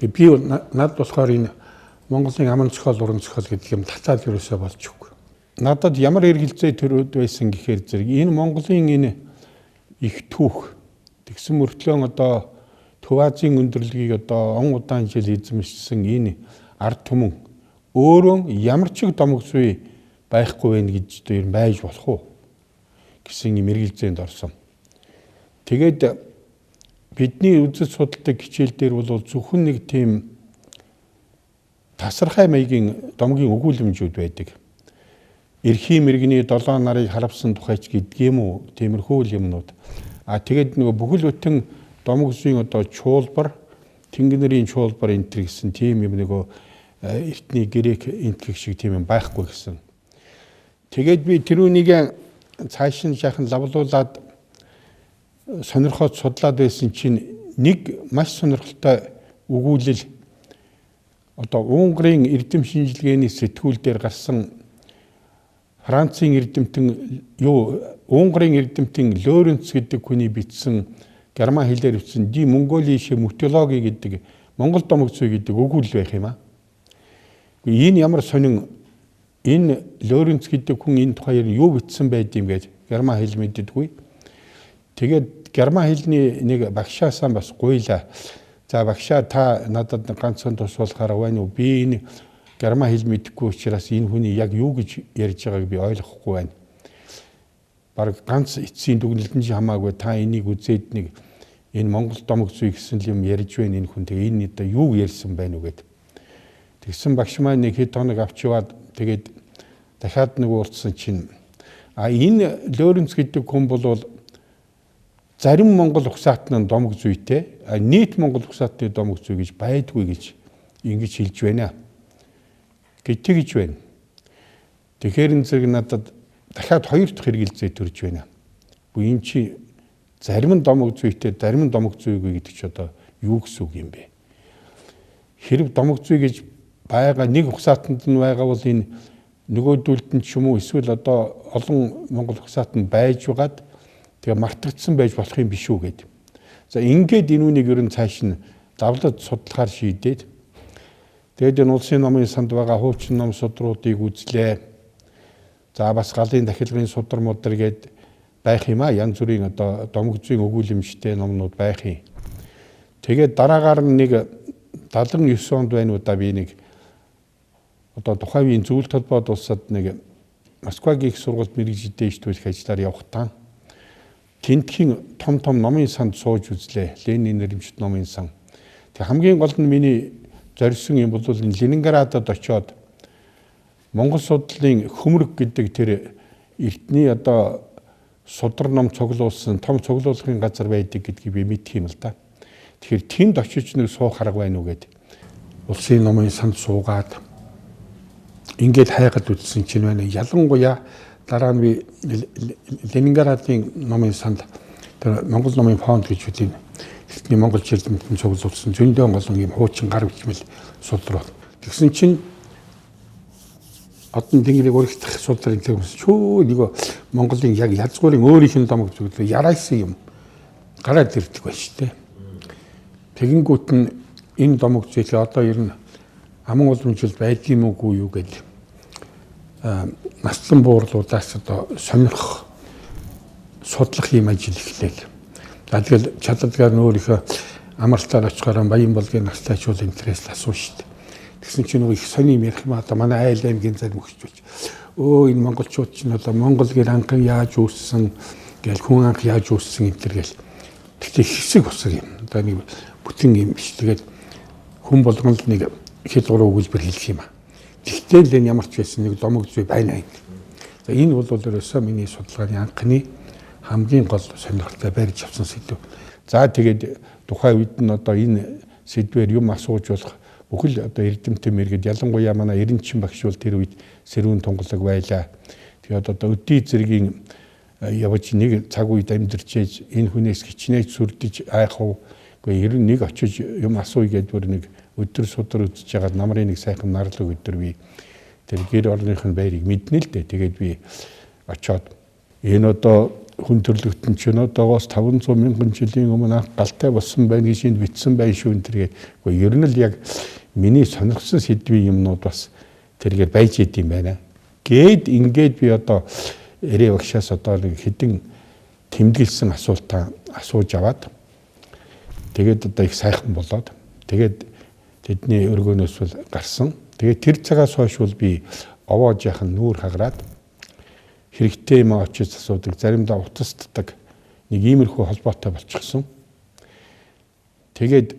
Тэгээд би над болохоор энэ Монголын аман зохиол, уран зохиол гэдэг юм татаад ерөөсөө болж өгөхгүй. Надад ямар эргэлзээ төрөөд байсан гэхээр зэрэг энэ Монголын энэ их түүх тэгсэн мөртлөө одоо Төв Азийн өндөрлөгийг одоо он удаан жил эзэмшсэн энэ ард түмэн өөрөө ямар ч домог зүй байхгүй байх гэж одоо ер нь байж болох уу гэсэн мэргэлзээнд орсон. Тэгээд бидний үзэл судалдаг хичээл дээр бол зөвхөн нэг тийм тасархай маягийн домгийн өгүүлэмжүүд байдаг. Эрхийн мэргэний 7 нарыг харавсан тухайч гэдэг юм уу? Тиймэрхүү юмнууд. Тэгээд нөгөө бүхэл бүтэн домог зүйн одоо чуулбар, тэнгэрийн чуулбар энэ төр гэсэн тийм юм нөгөө эртний грек энтгэг шиг тийм юм байхгүй гэсэн. Тэгээд би тэрүүнийг цааш нь жаахан лавлуулад сонирхоод судлаад байсан чинь нэг маш сонирхолтой өгүүлэл одоо Унгарын эрдэм шинжилгээний сэтгүүл дээр гарсан Францын эрдэмтэн Унгарын эрдэмтэн Лоренц гэдэг хүний бичсэн герман хэлээр бичсэн Die mongolische Mythologie гэдэг Монгол домог зүй гэдэг өгүүлэл байх юм аа. Энэ ямар сонин энэ Лоренц гэдэг хүн энэ тухайд юу бичсэн байд юм гэж герман хэл мэддэггүй. Тэгээд герман хэлний нэг багшаасаа бас гуйла. За багшаа та надад ганцхан тусуулахаар байна уу? Би энэ герман хэл мэдэхгүй учраас энэ хүний яг юу гэж ярьж байгааг би ойлгохгүй байна. Бараг ганц эцсийн дүгнэлтэн чи хамаагүй та энийг үзээд нэг энэ Монгол домог зүй гэсэн юм ярьж байна энэ хүн. Тэгээ энэ одоо юу ярьсан байна уу гэд. Тэгсэн багш маань нэг хэд хоног авч яваад тэгээд дахиад нэг уулзсан чинь энэ Лоренц гэдэг хүн бол зарим Монгол угсаатны домог зүйтэй нийт Монгол угсаатны домог зүй гэж байдгүй гэж ингэж хэлж байна. Тэгж байна. Тэгэхээр энэ зэрэг надад дахиад хоёр дахь хэрэгэлзээ төрж байна. Бүү энэ чи зарим домог зүйтэй, зарим домог зүйгүй гэдэг чи одоо юу гэсэн үг юм бэ? Хэрэг домог зүй гэж байгаа нэг угсаатанд нь байгаа бол энэ нөгөөдүүлд нь ч юм уу эсвэл одоо олон Монгол угсаатанд байж байгаад тэгээ мартагдсан байж болох юм биш үү гэд. За ингээд энэ үнийг ер нь цааш нь давлаад судлахаар шийдээд тэгээд энэ улсын номын санд байгаа хуучин ном судруудыг үзлээ. За бас галын дахилгын судар мудар гээд байх юм а янз бүрийн одоо домог зүйн өгүүлэмжтэй номнууд байх юм. Тэгээд дараагаар нэг 79 онд байна уу да би нэг одоо тухайн үеийн зөвлөлт холбоод улсад нэг Москвагийн их сургуульд мэргэжлийн дэвшлэх ажиллаар явхдаа тентхийн том номын санд сууж үзлээ. Ленин нэрмжит номын сан. Тэг хамгийн гол нь миний зорьсон юм бол энэ Ленинградад очиод Монгол судлалын хөмрөг гэдэг тэр эртний одоо судар ном цуглуулсан том цуглуулгын газар байдаг гэдгийг би мэдх юм л да. Тэгэхээр тэнд очиж нэг суух арга байна уу гэд улсын номын санд суугаад ингээд хайгаад үзсэн чинь байна. Ялангуяа дараа нь би Ленинградын номын санд тэр Монгол номын фонд гэж үгүй эртний Монгол жирэмтэн цуглуулсан зөндөө голон юм хуучин гар бичмэл судрал. Тэгсэн чинь одон тэнгэрийг өргөх судралын төлөвс чөө нэг Монголын яг язгуурын өөрийнх нь домог зүглээ ярайсан юм гараад ирдэг байна шүү дээ. Тэгэнгүүт нь энэ домог зүйлээ одоо ер нь аман уламжлалт байдгийн үгүй юу гэж наслан буурлуудаас одоо сонирх судлах юм ажил эхлэв. Тэгэл чадлагаар өөрийнхөө амралтаар очихоор Баян болгын наслаачуул интерес асуу шүү дээ. Тэгсэн чинь нөгөө их сони ярих юм одоо манай айл аймгийн зарим өгч болж энэ монголчууд чинь одоо Монгол гэр анхан яаж үүссэн гэл хүн анх яаж үүссэн энэ төр гэл. Тэгтээ хэсэг усаг юм. Одоо нэг бүтэн юм биш. Тэгээд хүн болгон л нэг хэд гурван өгүүлбэр хэлэх юм аа. Тэгтээ л энэ ямар ч байсан нэг домог зүй байна юм. За энэ бол ерөөсөө миний судалгааны анхны хамгийн гол сонирхолтой барьж авсан сэдв. За тэгээд тухайн үед нь одоо энэ сэдвээр юм асууж болох бүхэл одоо эрдэмтэн мэргэд ялангуяа манай Эренчин багш бол тэр үед сэрүүн тунгалаг байлаа. Тэгээд одоо өдий зэргийн явж нэг цаг үед амьдарч энэ хүнээс хичнээн сүрдэж айх уу. Гэхдээ ер нь нэг очиж юм асууя гэдээ бүр нэг өдөр судар үзэж байгаа намрын нэг сайхан нарлаг өдөр би тэр гэр орных нь байрыг мэднэ л дээ. Тэгээд би очиод энэ одоо хүн төрлөختөн ч одоогоос 500 мянган жилийн өмнө анх галтай болсон байна гэж энд бичсэн байх шүү энэ тэргээд. Гэхдээ ер нь л яг миний сонирхсан сэдвийн юмнууд бас тэргээр байж идэм байна. Гээд ингээд би одоо эрээ багшаас одоо нэг хэдэн тэмдэглэсэн асуултаа асууж аваад Тэгээд одоо их сайхан болоод тэгээд тэдний өргөнөөс бол гарсан. Тэгээд тэр цагаас хойш бол би овоо жаахан нүүр хагараад хэрэгтэй юм очиж асуудаг, заримдаа утасддаг нэг иймэрхүү холбоотой болчихсон. Тэгээд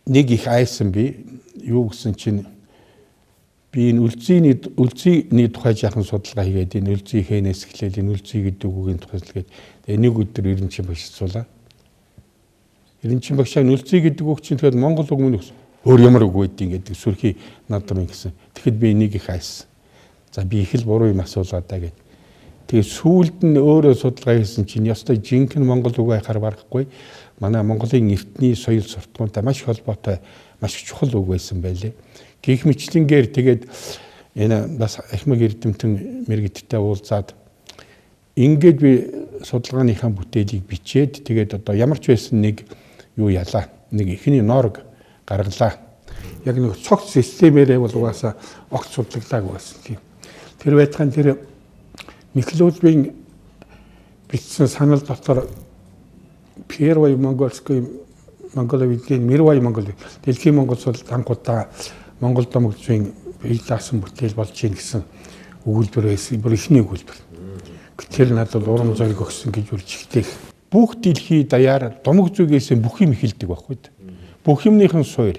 нэг их айсан би юу гэсэн чинь би энэ үлзийний тухай жаахан судалгаа хийгээд энэ үлзий хэнээс эхлээл энэ үлзий гэдэг үгийн тухай хэлгээд нэг өдөр Эренчин багшцуулаа. Эренчин багшаа үлзий гэдэг үг чинь тэгэхээр монгол үг мөн өөр ямар үг байдгийг гэдэг сүрхий наадам гэсэн. Тэгэхэд би нэг их айсан. За би их л буруу юм асуулаа даа гэд. Тэгээ сүүлд нь өөрөө судалгаа хийсэн чинь ёстой жинхэнэ монгол үг айхаар барахгүй. Манай Монголын эртний соёл суртахуунтай маш холбоотой маш чухал үг байсан байлээ. Гэх мэтлэнгээр тэгээд энэ бас Ахмад Эрдэмтэн мэрэгдтэй уулзаад ингээд би судалгааныхаа бүтээлийг бичээд тэгээд одоо ямар ч байсан нэг юу ялаа. Нэг ихний норог гаргалаа. Яг нэг цогц системээрээ бол угаасаа огт судалгаагүй байсан тийм. Тэр байтхан тэр Михлоудбийн бичсэн санал дотор Первый монгольский монголовидийн Мировой Монгол дэлхийн монгол сул танхуудаа монгол домогцын биелсэн бүтээл болж ийн гэсэн өгүүлбэр байсан. Бүр ихний өгүүлбэр. Тэр надад урам зориг өгсөн гэж үржигтэй. Бүх дэлхий даяар домог зүгээс бүх юм эхэлдэг байхгүй. Бүх юмныхан суур.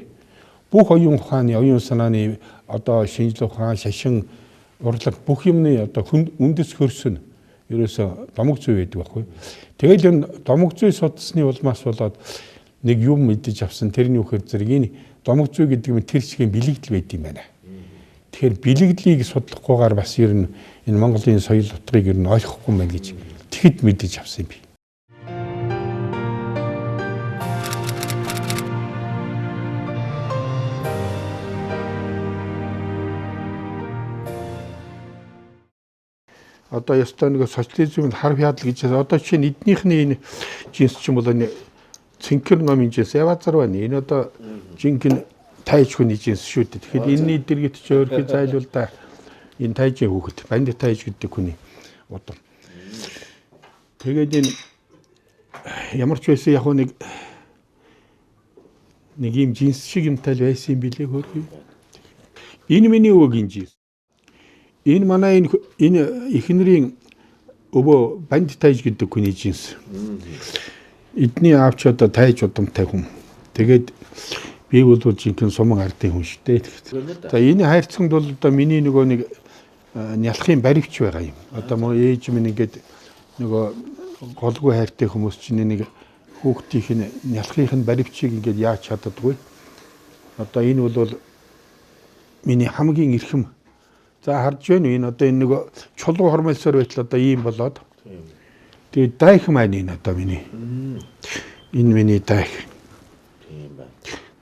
Бүх оюун ухааны, оюун санааны одоо шинжлэх ухаан, шашин, урлаг бүх юмны одоо үндэс хөрсөн ерөөсө домог зүй байдаг байхгүй. Тэгэл энэ домог зүй судасны улмаас болоод нэг юм мэдэж авсан тэрний үхээр зэрэг энэ домог зүй гэдэг нь тэр чигийн бэлэгдэл байд юм байна. Тэгэхээр бэлэгдлийг судлахгүйгээр бас ер нь энэ Монголын соёл утгыг ер нь ойлгохгүй мэн гэж тэгэхэд мэдэж авсан юм би. Одоо ёстой нэг социализмын хар хяадал гэж одоо чинь эднийхний энэ жинс ч юм бол энэ цэнхэр номын жинс яваазар байна. Энэ одоо жинхэнэ тайж хүний жинс шүү дээ. Тэгэхээр энэний дэргэд ч өөрхий зайлуул да энэ тайжийн хүүхэд банд тайж гэдэг хүний удам. Тэгээд энэ ямар ч байсан яг нэг ийм жинс шиг юмтай л байсан юм билээ хөрхий. Энэ миний өвөгийн жинс. Энэ манай энэ эхнэрийн өвөө банд тайж гэдэг хүний жинс. Эдний аавч одоо тайж удамтай хүн. Тэгээд би бол жинхэнэ суман ардын хүн шүү дээ. За энэ хайрцагт бол одоо миний нөгөө нэг нялхын баривч байгаа юм. Одоо мөн ээж минь ингээд нөгөө голгүй хайртай хүмүүс чинь нэг хүүхдийнх нь нялхынх нь баривчийг ингээд яаж чаддаггүй. Одоо энэ бол миний хамгийн эрхэм. За харж байна энэ одоо энэ нөгөө чулуу хормолсоор байтал одоо ийм болоод. Тэгээд дайх маань энэ одоо миний. Энэ миний дайх. Тийм байна.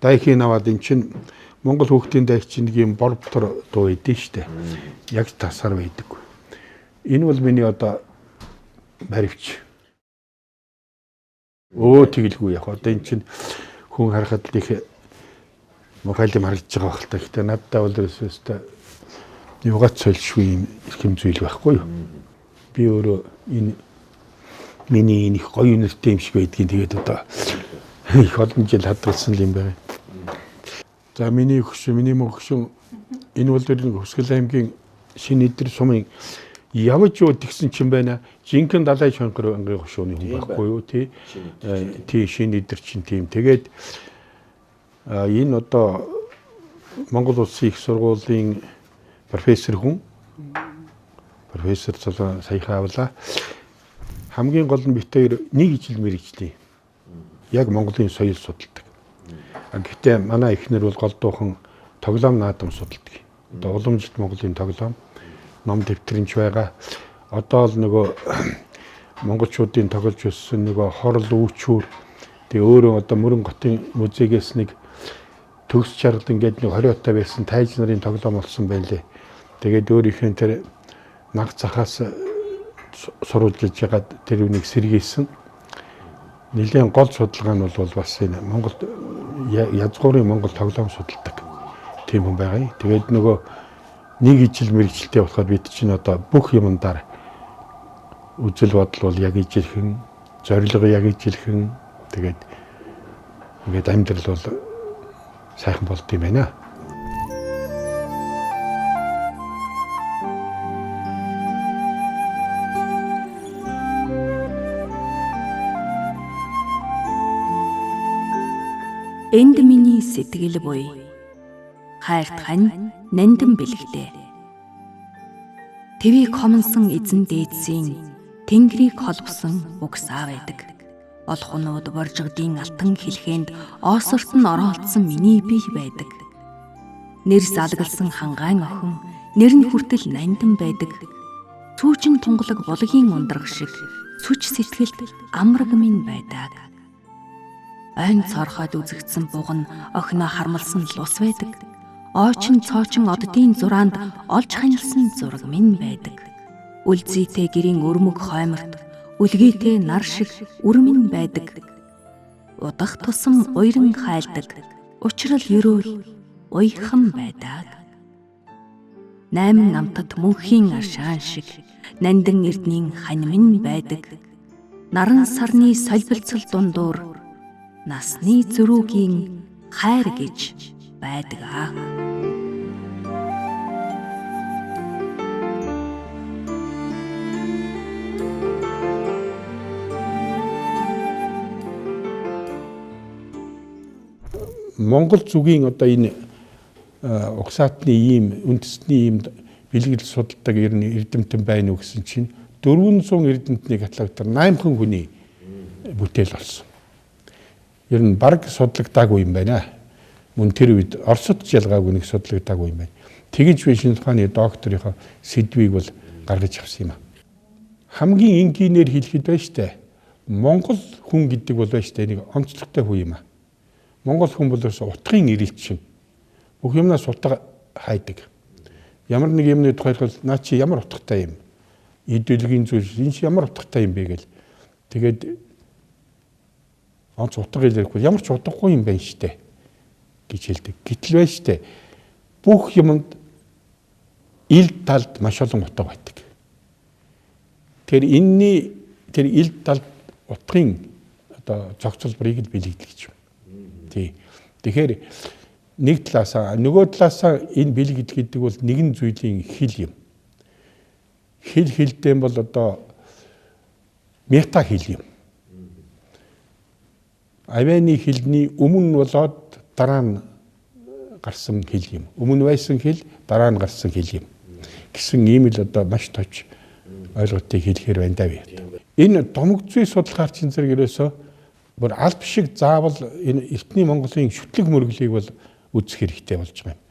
Дайхыг аваад эн чинь Монгол хүүхдийн дайх чинь нэг юм бор ботор дуу байдэн штэ. Яг тасаар байдаг. Энэ бол миний одоо баривч. Тэгэлгүй яг одоо эн чинь хүн харахад л их мохайлм харагдаж байгаа хэл та. Гэтэ надтай бол өсөстэй юугаач солшгүй юм эрхэм зүйл байхгүй юу. Би өөрөө энэ миний энэ их гоё нэртэй юм шиг байдгийг тэгээд одоо их олон жил хадгалсан юм байна. За миний хөшөө, миний мөхшөө энэ бол тэр Хүсгэл аймгийн Шинэ Идэр сумын явж юу тэгсэн чинь байна. Жинхэнэ далай чонгор ангийн хөшөөний хүн байхгүй юу тий. Тий Шинэ Идэр чинь тийм. Тэгээд энэ одоо Монгол Улсын их сургуулийн профессор хүн. Профессор саяхан авлаа. Хамгийн гол нь бит хоёр нэг жил мэргэжлээ. Яг Монголын соёл судалдаг. Гэхдээ манай эхнэр бол голдуухан тоглоом наадам судалдаг. Одоо уламжлалт Монголын тоглоом ном дэвтрэнч байгаа. Одоо л нөгөө монголчуудын тоглож өссөн нөгөө хорл үүчүүр тэгээ өөрөө одоо Мөрөн хотын музейгээс нэг төгс чаргал ингээд нэг 20 оттой байсан тайж нарын тоглоом болсон байлээ. Тэгээд өөрийнхөө тэр наг захаас сурвалжилж ягаад тэр үнийг сэргээсэн. Нэлийн гол судалгаа нь бол бас энэ Монгол язгуурын Монгол тоглоом судалдаг тийм хүн байгаа. Тэгээд нөгөө нэг ижил мэрэгчлээ болохоор бид чинь одоо бүх юмдаар үзэл бодол бол яг ижилхэн, зорилго яг ижилхэн тэгээд ингээд амьдрал бол сайхан болд юм байна. Энд миний сэтгэл буй хайрт хань нандин бэлгтэй. Твийг хомонсон эзэн дээдсийн тэнгэрийг холбосон угсаа байдаг. Олхонууд боржгдын алтан хэлхээнд оосорт нь оролцсон миний бие байдаг. Нэрс алгалсан хангаан охин нэр нь хүртэл нандин байдаг. Цүүчин тунгалаг булгийн ундраг шиг сүч сэтгэлд амраг минь байдаг. Айн цорхоод үзэгдсэн буг нь охиноо хармалсан лус байдаг. Ойчин цоочин оддын зураанд олж ханилсан зураг минь байдаг. Үлзийтэй гэрийн өрмөг хойморт үлгийтэй нар шиг үрмэн байдаг. Удах тусам уйран хайлдаг. Учрал ерөөл уйхан байдаг. 8 амтад мөнхийн аршаан шиг нандин эрдний хань минь байдаг. Наран сарны солилцол дундуур насны зөрүүгийн хайр гэж байдаг аа. Монгол зүгийн одоо энэ угсаатны ийм үндэсний ийм бэлгэл судалдаг ер нь эрдэмтэн байна уу гэсэн чинь 400 эрдэмтний каталогтор 8 хүний бүтээл болсон. Ер нь баг судлагдаагүй юм байна. Мөн тэр үед Оросд ялгаагүй нэг судлагдаагүй юм байна. Тэгэж би шинэ ухааны докторийнхоо сэдвийг бол гаргаж авсан юм а. Хамгийн энгийнээр хэлэхэд байна штэ. Монгол хүн гэдэг бол байна штэ нэг онцлогтой хүн юм а. Монгол хүн бол утгын ирэлтчин. Бүх юмнаас утга хайдаг. Ямар нэг юмны тухайлбал наа чи ямар утгатай юм? Идэлгийн зүйл энэ чи ямар утгатай юм бэ гэл. Тэгээд онц утга хэлэхгүй ямар ч утгагүй юм байна штэ гэж хэлдэг. Гэтэл байна штэ. Бүх юмд ил талд маш олон утга байдаг. Тэр энэний тэр ил талд утгын одоо зохицолборыг л бэлэгдэл гэж. Тэгэхээр нэг талаасаа нөгөө талаасаа энэ бэлгэд гэдэг бол нэгэн зүйлийн хэл юм. Хэл хэлдэм бол одоо мета хэл юм. Авианы хэлний өмнө болоод дараа нь гарсан хэл юм. Өмнө байсан хэл дараа нь гарсан хэл юм. Гэсэн ийм л одоо маш товч ойлголтыг хэлэхээр байна даа. Энэ домогцүй судлахаар чинь зэрэг ерөөсөө бүр аль шиг заавал энэ эртний Монголын шүтлэг мөрөглийг бол үзэх хэрэгтэй болж байгаа юм.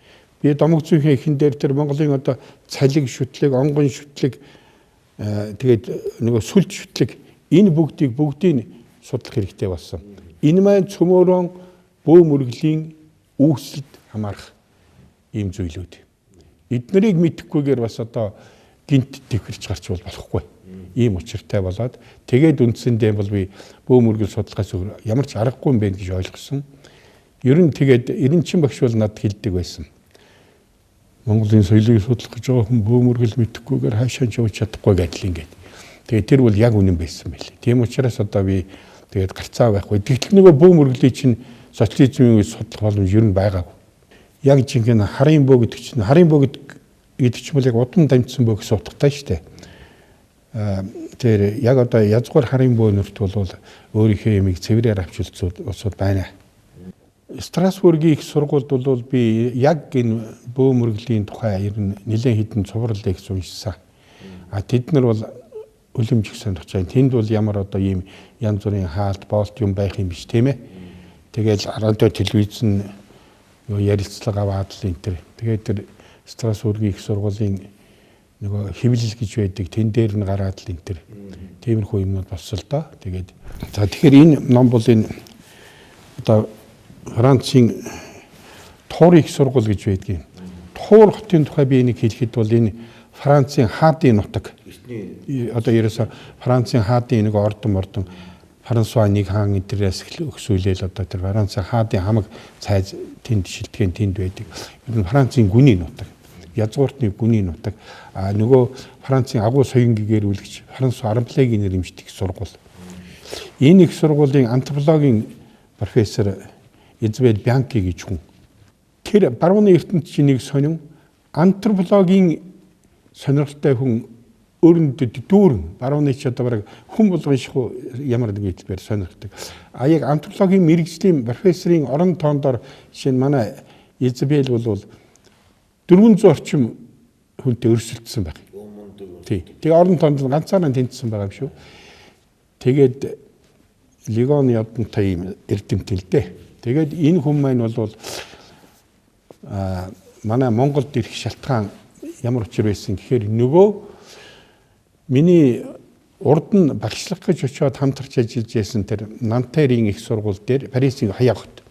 Би домогцүйхийн эхэн дээр тэр Монголын одоо цалиг шүтлэг, онгон шүтлэг тэгээд нөгөө сүлж шүтлэг энэ бүгдийг судлах хэрэгтэй болсон. Энэ маань цөмөрөн бөө мөрөглийн үүсэлд хамаарах ийм зүйлүүд. Эднэрийг мэдэхгүйгээр бас одоо гинт төвхөрч гарч болохгүй. Ийм учиртай болоод тэгээд үндсэндээ бол би бөө мөргөл судлахаас ямар ч аргагүй юм байна гэж ойлгосон. Ер нь тэгээд Эренчин багш бол надад хэлдэг байсан. Монголын соёлыг судлах гэж байгаа хүн бөө мөргөл мэдэхгүйгээр хаашаа ч явж чадахгүй гэдэл ингээд. Тэгээд тэр бол яг үнэн байсан байлээ. Тийм учраас одоо би тэгээд гарцаа байхгүй. Тэгтэл нөгөө бөө мөргөлийн чинь социализмын үе судлах боломж ер нь байгаагүй. Яг жинхэнэ харын бөө гэдэг чинь харын бөө гэдэг чинь бол яг удам дамжсан бөө гэсэн утгатай шүү дээ. Тэр яг одоо язгуур харын бөөнөрт бол өөрийнхөө ямиг цэврээр авчилсан улсууд байна. Страсбургийн их сургуульд бол би яг энэ бөө мөргөлийн тухай ер нь нэлээд хэдэн цуврал лекц уншсан. Тэд нар бол үлэмжих сонирхож байна. Тэнд бол ямар одоо ийм янз бүрийн хаалт, боолт юм байх юм биш тийм ээ. Тэгэл радио, телевизэн ярилцлага аваад л энэ төр. Тэгээд тэр Страсбургийн их сургуулийн нөгөө хэвлэл гэж байдаг тэн дээр нь гараад л энэ төр тиймэрхүү юмнууд болсон л доо. Тэгээд за тэгэхээр энэ ном бол энэ одоо Францын Тур их сургууль гэж байдгийг. Тур хотын тухай би энийг хэлэхэд бол энэ Францын хаадын нутаг. Одоо ерөөсө Францын хаадын нэг ордон Франсуа нэг хаан энтерээс өгсүүлээл одоо тэр Францын хаадын хамаг цайз тэнд шилтгэн тэнд байдаг. Энэ Францын гүний нутаг. Язгууртны гүний нутаг. Нөгөө Францын агуу соёнгийн гэрүүлэгч Франсуа Арамплегийн нэрэмжтэй их сургууль. Энэ их сургуулийн антропологийн профессор Изабель Бянки гэж хүн. Тэр барууны ертөнцийн нэг сонин антропологийн сонирхолтой хүн өөрөндөө дүүрэн барууны ч одоо бараг хүн болгон шиг ямар нэг хэлбэр сонирхдаг. А яг антропологийн мэрэгжлийн профессорын орон тоондоор жишээ нь манай Изабель бол 400 орчим хүнтэй өрсөлдсөн байх. Тэгээ орон тоонд ганцаараа тэнцсэн байгаа юм шүү. Тэгээд Легоны одонтой юм эрдэмтэлтэй. Тэгээд энэ хүн маань бол манай Монголд ирэх шалтгаан ямар учир байсан гэхээр нөгөө миний урд нь багшлах гэж очиод хамтарч ажиллаж байсан тэр Нантерийн их сургууль дээр Парисын хаяагт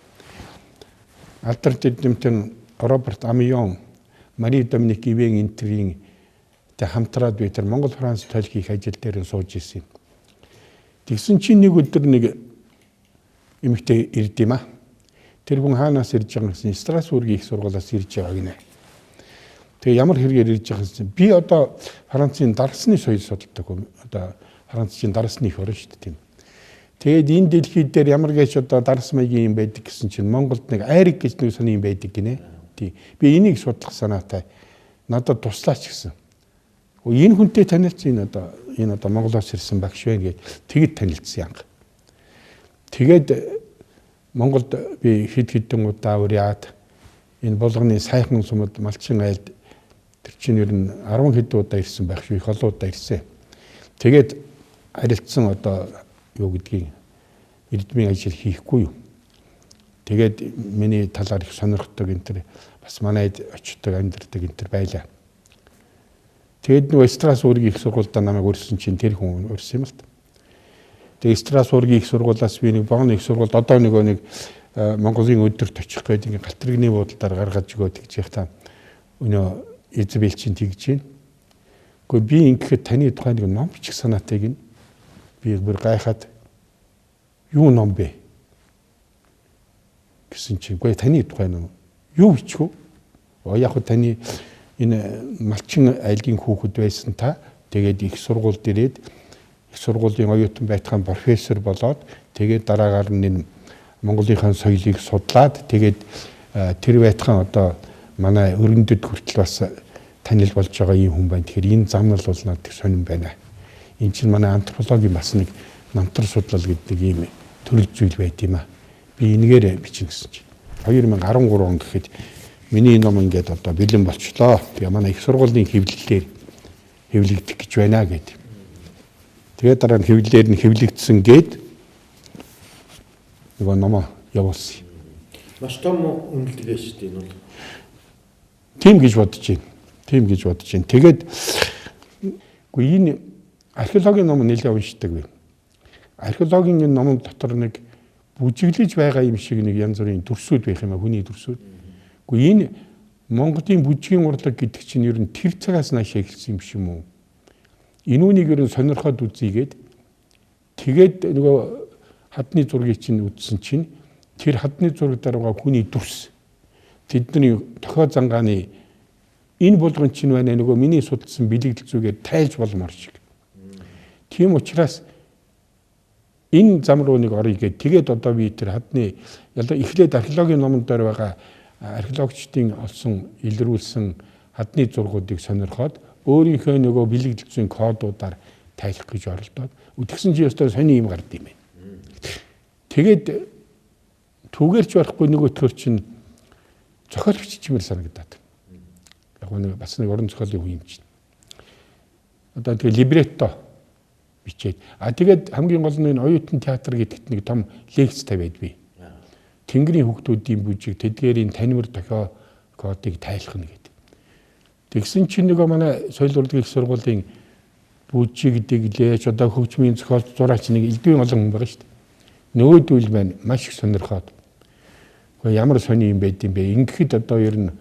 алдарт эдэмтэн Роберт Амион, Мари Доминик Ивен энтрийн тэ хамтраад би тэр Монгол Франц тойл хийх ажил дээр сууж ирсэн. Тэгсэн чинь нэг өдөр нэг эмэгтэй ирд юм а. Тэр хүн хаанаас ирж байгаа гэсэн Страсбургийн их сургуулиас ирж байгаа гинэ. Тэгээ ямар хэрэгээр ирж байгаа гэсэн би одоо Францын дарсны соёл судалдаг хүн. Одоо Францын дарсны их орн шүү дээ тийм. Тэгээд энэ дэлхийд дээр ямар гэж одоо дарс маягийн юм байдаг гэсэн чинь Монголд нэг айраг гэж нэг сони юм байдаг гинэ. Тийм. Би энийг судлах санаатай. Надад туслаач гэсэн. Энэ хүнтэй танилцсан энэ одоо Монголоос ирсэн багш байна гэж тэгэд танилцсан янга. Тэгээд Монголд би хэд хэдэн удаа ураад энэ болгоны сайхан сумд малчин айлд тэр чинь ер нь 10 хэд удаа ирсэн байх шүү, их олон удаа ирсэн. Тэгээд харилцсан одоо юу гэдгийг эрдмийн ажил хийхгүй юу. Тэгээд миний талаар их сонирхдаг энэ төр бас манайд очдог амьдардаг энэ төр байлаа. Тэгээд нөгөө Страсбургийн их сургуультай намайг урьсан чинь тэр хүн урьсан юм л та. Тэгээд Страсбургийн их сургуулиас би нэг Бонн их сургуульд одоо нэг Монголын өдөрт очих гээд ингээ галтрэгний буудалдаар гаргаж өгөөд гэж яах та өнөө Изабель чинь тэгж байна. Гэхдээ би ингээд таны тухай нэг ном бичих санаатай гин. Би бүр гайхаад юу ном бэ гэсэн чинь үгүй таны тухай ном юу бичих вэ? Яг хөө таны энэ малчин айлын хүүхэд байсан та тэгээд их сургуульд ирээд их сургуулийн оюутан байтхан профессор болоод тэгээд дараагаар нь энэ Монголынхаа соёлыг судлаад тэгээд тэр байтхан одоо манай өргөндөд хүртэл бас танил болж байгаа юм хүн байна. Тэгэхээр энэ зам нь бол надад сонирн байна. Энэ чинь манай антропологийн бас нэг намтар судлал гэдэг ийм төрөл зүйл байт юм а. Би энэгээр бичин гэсэн чинь 2013 он гэхэд миний ном ингээд одоо бэлэн болчлоо. Тэгээ манай их сургуулийн хэвлэлээр хэвлэгдэх гэж байна гэд. Тэгээд дараа нь хэвлэлээр нь хэвлэгдсэн гэд нөгөө номоо явуулсан. Маш том үнэлгээ шүү дээ энэ бол. Тийм гэж бодож байна. Тийм гэж бодож байна. Тэгээд үгүй энэ археологийн ном нэлээд уншдаг вэ. Археологийн энэ номон дотор нэг бүжиглэж байгаа юм шиг нэг янз бүрийн төрсүүд байх юм а, хүний төрсүүд. Үгүй энэ Монголын бүжгийн урлаг гэдэг чинь ер нь тэр цагаас нааш эхэлсэн юм шиг юм уу? Энүүнийг ер нь сонирхоод үзьгээд тэгээд нөгөө хадны зургийг чинь үзсэн чинь тэр хадны зураг дээр байгаа хүний дүрс тэдний тохио зангааны энэ болгон чинь байна нөгөө миний судалсан бэлэгдэл зүгээр тайлж болмор шиг. Тийм учраас энэ зам руу нэг орё гээд тэгээд одоо би тэр хадны ялаа эхлээд археологийн номон дээр байгаа археологчдын олсон илрүүлсэн хадны зургуудыг сонирхоод өөрийнхөө нөгөө бэлэгдэлцийн кодуудаар тайлах гэж оролдоод үтгсэн чи ёстой сони юм гард юм байна. Тэгээд түүгээрч барахгүй нөгөө төр чинь зохиол биччихмээр санагдаад. Яг нэг бас нэг уран зохиолын хүн юм чинь. Одоо тэгээ либретто бичээд тэгээд хамгийн гол нь энэ оюутан театр гэдэгт нэг том лекц тавиад би. Тэнгэрийн хүүхдүүдийн бүжиг тэдгээрийн танимар дохио кодыг тайлах нь гэдэг. Тэгсэн чинь нөгөө манай соёл урлагийн их сургуулийн бүжиг дэглэж одоо хөгжмийн зохиол зураач нэг элдвийн олон хүн байгаа шүү дээ. Нөгөөдөл маань маш их сонирхоод ямар сони юм байд юм бэ? Ингэхэд одоо ер нь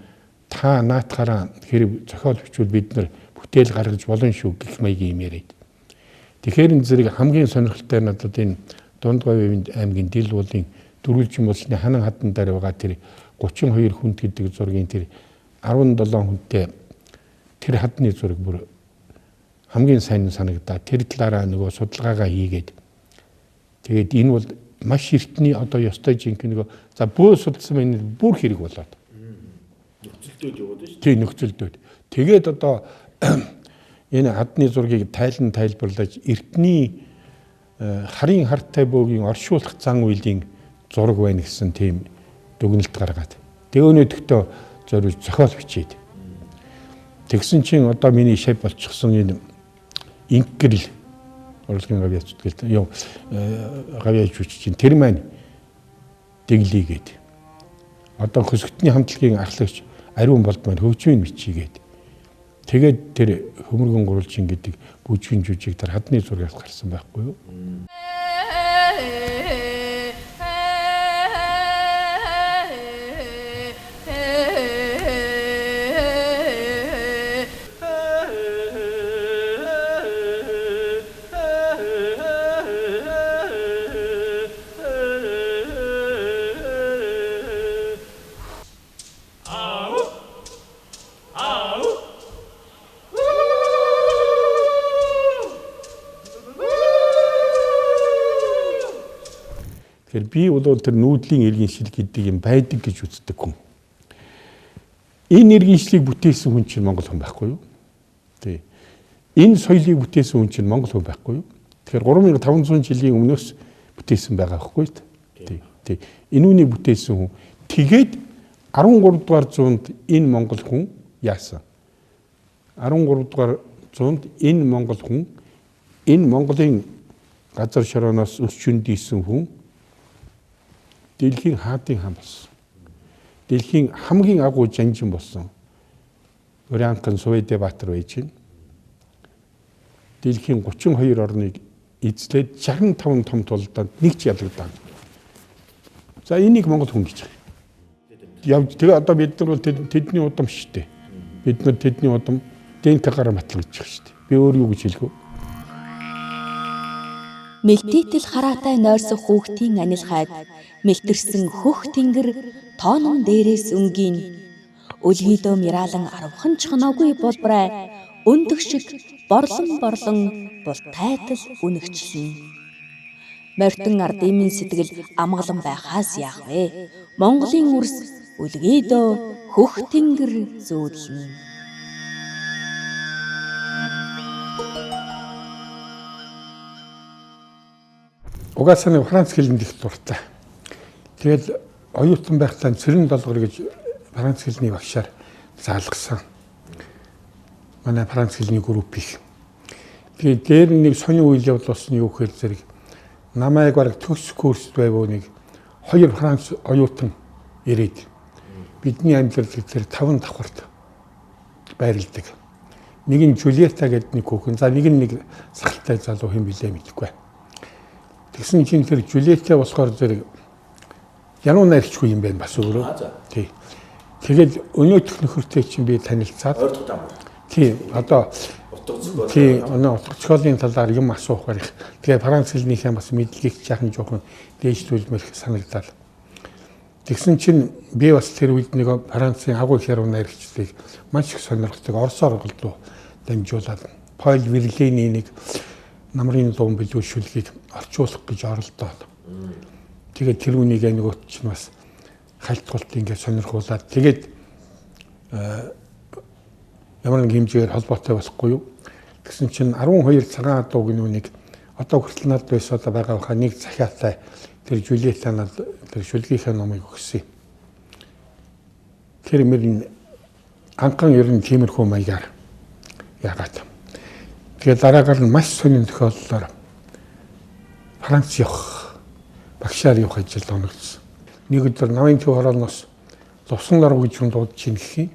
та наатахаараа хэрэг зохиол бичвэл бид нар бүтээл гаргаж болно шүү гэх маягийн юм яриад. Тэгэхээр энэ зэрэг хамгийн сонирхолтой нь одоо энэ Дундгавь аймгийн Дил уулын дөрвөлжин болсны ханан хатан дээр байгаа тэр 32 хүнд гэдэг зургийн тэр 17 хүнтэй тэр хадны зураг бүр хамгийн сайн санагдаа. Тэр талаараа нөгөө судалгаагаа хийгээд тэгээд энэ бол маш эртний одоо ёстой жинхэнэ нөгөө за бөө судалсан байна бүр хэрэг болоод. Нөхцөлдөд яваад шүү дээ. Тийм нөхцөлдөд. Тэгээд одоо энэ хадны зургийг тайлбарлаж эртний харын хартай бөөгийн оршуулах зан үйлийн зураг байна гэсэн тийм дүгнэлт гаргаад. Тэгээ өнөөдөртөө зориулж зохиол бичээд. Тэгсэн чинь одоо миний шав болчихсон энэ инкгэрл урлагийн гавьяач гэдэг юм гавьяач үчиж тэр маань дэглийгээд одоо хөсгөтний хамтлагийн ахлагч ариун болд маань хөгжмийн бичигээд тэгээд тэр хөмөргөн гурвалжин гэдэг бүжгийн жүжиг тэр хадны зургаас гарсан байхгүй юу? Тэгэхээр би бол тэр нүүдлийн иргэншил гэдэг юм байдаг гэж үздэг хүн. Энэ иргэншлийг бүтээсэн хүн чинь монгол хүн байхгүй юу? Тий. Энэ соёлыг бүтээсэн хүн чинь монгол хүн байхгүй юу? Тэгэхээр 3500 жилийн өмнөөс бүтээсэн байгаа байхгүй юу? Тий. Тий. Энэ үнийг бүтээсэн хүн. Тэгээд 13 дугаар зуунд энэ монгол хүн яасан? 13 дугаар зуунд энэ монгол хүн энэ Монголын газар шорооноос өсчүнд ийсэн хүн дэлхийн хаадын хаан болсон. Дэлхийн хамгийн агуу жанжин болсон. Урянхан Сувэдэ Баатар байж гин. Дэлхийн 32 орныг эзлээд 65 том тулдаанд нэг ч ялагдаа. За энийг монгол хүн гэж байна. Тэгээ одоо бид нар бол тэдний удам шүү дээ. Бид нар тэдний удам ДНК-гаар батлагдчих шүү дээ. Би өөр юу гэж хэлэх вэ? Мэлтийтэл хараатай нойрсох хүүхдийн анилхайг мэлтэрсэн хөх тэнгэр тоонон дээрээс өнгийн өлгийдөө мираалан арвхан чхоноогүй болбрай өндөх шиг борлон бул тайтал үнэгчлэн морьтон ардын сэтгэл амгалан байхаас яах вэ? Монголын үрс өлгийдөө хөх тэнгэр зөөдлөн. Угаасаа Франц хэлэнд их дуртай. Тэгэл оюутан байхдаа Цэрэн Долгор гэж Франц хэлний багшаар заалгасан. Манай Франц хэлний групп их. Тэгээд дээр нэг сони үйл явдал болсон юу гэхээр зэрэг намайг бараг төгс курст байвуу нэг 2 Франц оюутан ирээд бидний амьдрал дээр 5 давхарт байрладаг. Нэг нь Жулиета гэдэг нэг хүүхэн, за нэг нь нэг сахалтай залуу хэм билээ мэдэхгүй. Тэгсэн чинь тэр Жулиета болохоор зэрэг януу найрчгүй юм байна бас өөрөө. Тий. Тэгээд өнөөдөх нөхөртэй чинь би танилцаад. Тий. Одоо утга зохиол. Тий. Утга зохиолын талаар юм асуух барих. Тэгээд Франц хэлнийхээ бас мэдлэгийг жаахан жоохон дээшлүүлмэх санагдал. Тэгсэн чинь би бас тэр үед нэг Францын агуу хяруу найрагчдыг маш их сонирхдаг Оросоор голдуу дамжуулаад Пол Верлиний нэг намрын зуун билүүшүүлгийг орчуулах гэж оролдоод. Тэгээд тэр үнийг нөгөөт чинь бас хальтгуулт ингээд сонирхуулаад тэгээд ямар нэг хэмжээгээр холбоотой болохгүй юу. Тэгсэн чинь 12 цагаан адууг нүуник одоо хүртэл над байсан одоо байгаа хаа нэг захиатай тэр Жулиетанад тэр шүлгийнхээ номыг өгсөн. Тэр мөрн анхан ер нь тиймэрхүү маягаар яагаад. Тэгээд дараагаар нь маш сонин тохиоллоор Франц явах багшаар явах ажил оногдсон. Нэг өдөр намын төв хорооноос зовсон ларуу гэж хүн дуудаж ийн гэх юм.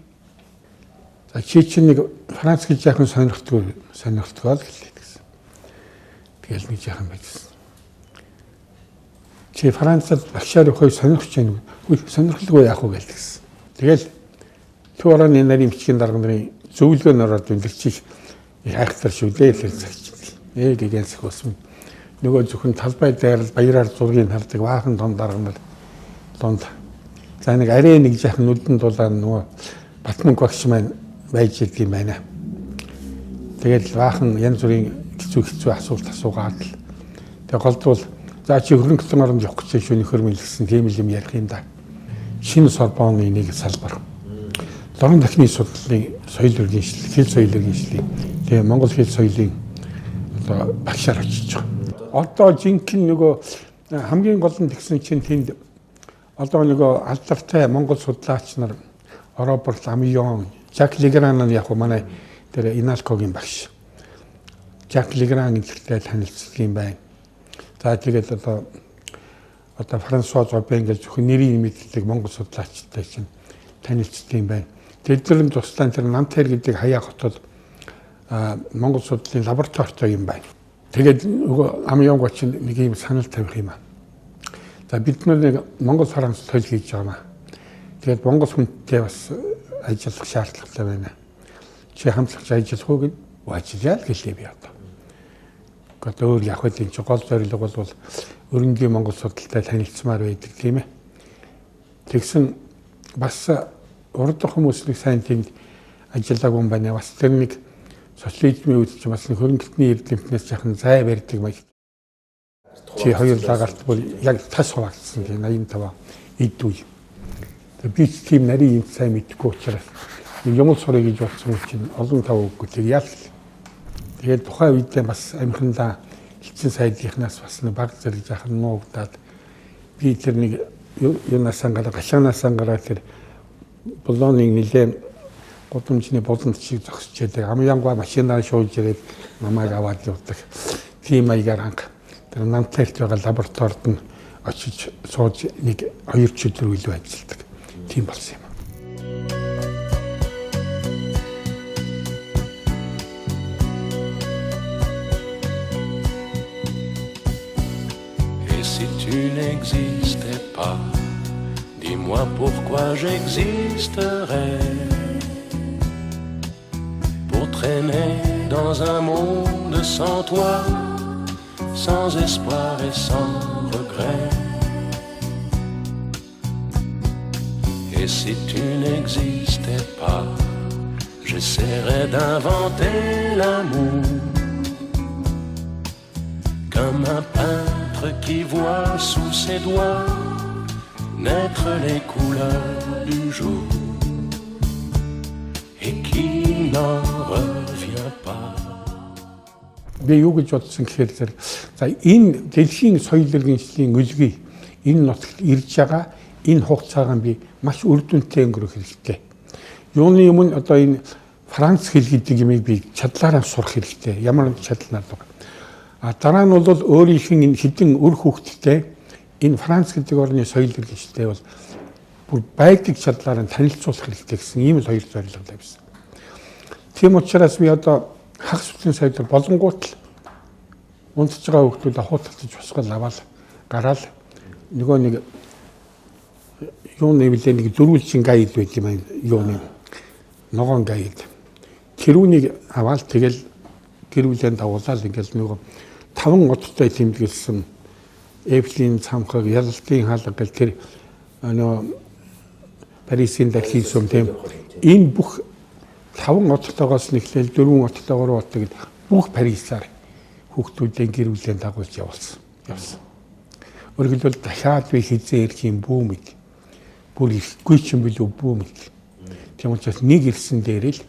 За чи чинь нэг Франц гэж яахан сонирхтгоо л гэлээ гэсэн. Тэгэл нэг яахан байсан. Чи Францад багшаар явахыг сонирхож байна уу? Үгүй сонирхолгүй яах вэ гэсэн. Тэгэл төв хорооны нарийн бичгийн дарга нарын зөвлөгөөнөөр ороод үлдчих хайхтар шүлээ л цагч. Гэгэн сөхөсөн. Нөгөө зөвхөн талбай дээр баяраар зургийг хардаг баахан том дарга нар донд. За нэг арай нэг жаахан нүдэн дулаан нөгөө Батман багш маань байж идэг юм байна. Тэгэл баахан янз бүрийн хэцүү асуулт асуугаад л. Тэгээ голдвол За чи хөрөнгөсөн оронд явах гэж шөнө хөрмөл гэсэн тийм юм ярих юм да. Шинэ Сорбонны нэг салбар. Лорон дахны судлалын соёл иргэншил, хэл соёл иргэншлийн тийм Монгол хэл соёлын одоо багшаар очиж байгаа. Одоо жинхэнэ нөгөө хамгийн гол нь тэгсэн чинь тэнд одоо нөгөө алдартай Монгол судлаач нар Роберт Амион, Жак Легран нь яг манай тэр Иналкогийн багш. Жак Легран гэнтэй танилцдаг юм байна. За тэгээд одоо Франсуа Зобен гэж зөвхөн нэрийн мэддэг Монгол судлаачтай чинь танилцдаг юм байна. Тэдгээр тусдаа тэр Нантер гэдэг хаяа хотод Монгол судлалын лабораторитой юм байна. Тэгээд Амион гоч нэг юм санал тавих юм аа. За бид нэг Монгол Франц тойл хийж байгаа маа. Тэгээд Монгол хүнтэй бас ажиллах шаардлагатай байна. Чи хамтлагч ажиллах уу гэж ажиллая гэлээ би одоо. Гэхдээ өөр яг л энэ гол зорилго бол өрнгийн Монгол судалтай танилцмаар байдаг тийм ээ. Тэгсэн бас урд хүмүүсийг сайн тэнд ажиллаагүй юм байна. Бас тэр нэг социализмын үед ч бас хөрөнгөтний эрдэмтнээс яхан зай барьдаг маяг. Чи хоёр лагарт бол яг тас хуваагдсан тийм 85 эд үе. Би тийм нарийн юм сайн мэдгүй учраас юм сурыг гэж бодсон чинь олон тав үгүй тэг ял. Тэгээд тухайн үедээ бас амхиндаа элчин сайдынхнаас бас нэг баг зэрэг жахан нуугдаад би тэр нэг юунаас ангараа гашаанаас ангараа тэр болоныг нэлээд гудамжны болонд чиг зогсож байдаг. Амянгуй машинаар шууж ирээд намайг аваад явдаг. Тийм маягаар анх тэр Нантарт байгаа лабораторид нь очиж сууж нэг 2 өдөр илүү ажилладаг. Тийм болсон юм. Et si tu n'existais pas, dis-moi pourquoi j'existerais. Pour traîner dans un monde sans toi, sans espoir et sans regret. Et si tu n'existais pas, j'essaierais d'inventer l'amour. Comme un peintre qui voit sous ses doigts naître les couleurs du jour et qui n'en revient pas. Би юу гэж бодсон гэхээр за энэ дэлхийн соёл иргэншлийн өлгий энэ нутагт ирж байгаа энэ хугацаагаа би маш үр дүнтэй өнгөрөх хэрэгтэй. Юуны өмнө одоо энэ Франц хэл гэдэг юмыг би чадлаараа сурах хэрэгтэй. Ямар чадлаар вэ? Дараа нь бол өөрийнх нь хэдэн үр хөвгттэй энэ Франц гэдэг орны соёл иргэншилтэй бол бүр байдаг чадлаараа танилцуулах хэрэгтэй гэсэн ийм л хоёр зорилго тавьсан. Тийм учраас би одоо хагас сүлийн соёлоор болонгууд л унтж байгаа хүмүүсээ хууталтаж босгол аваад гараал нөгөө нэг юуны билээ нэг дөрвөлжин гайд байт юм аа юуны ногоон гайд тэрүүнийг аваад тэгэл гэр бүлэнд дагуулаад ингээл нөгөө 5 оттой тэмдэглэсэн Эвлийн цамхаг ялалтын хаалга гэл тэр нөгөө Парисын дахилсан тийм энэ бүх 5 оттойгоос нэхлээл 4 оттойгоор болдог бүх Парисаар хүүхдүүдийн гэр бүлэнд дагуулж явуулсан. Өөрөөр хэлбэл дахиад би хизээ ирэх юм бүү мэд. Бүр ирэхгүй ч юм билүү бүү мэд. Тийм учраас нэг ирсэн дээр л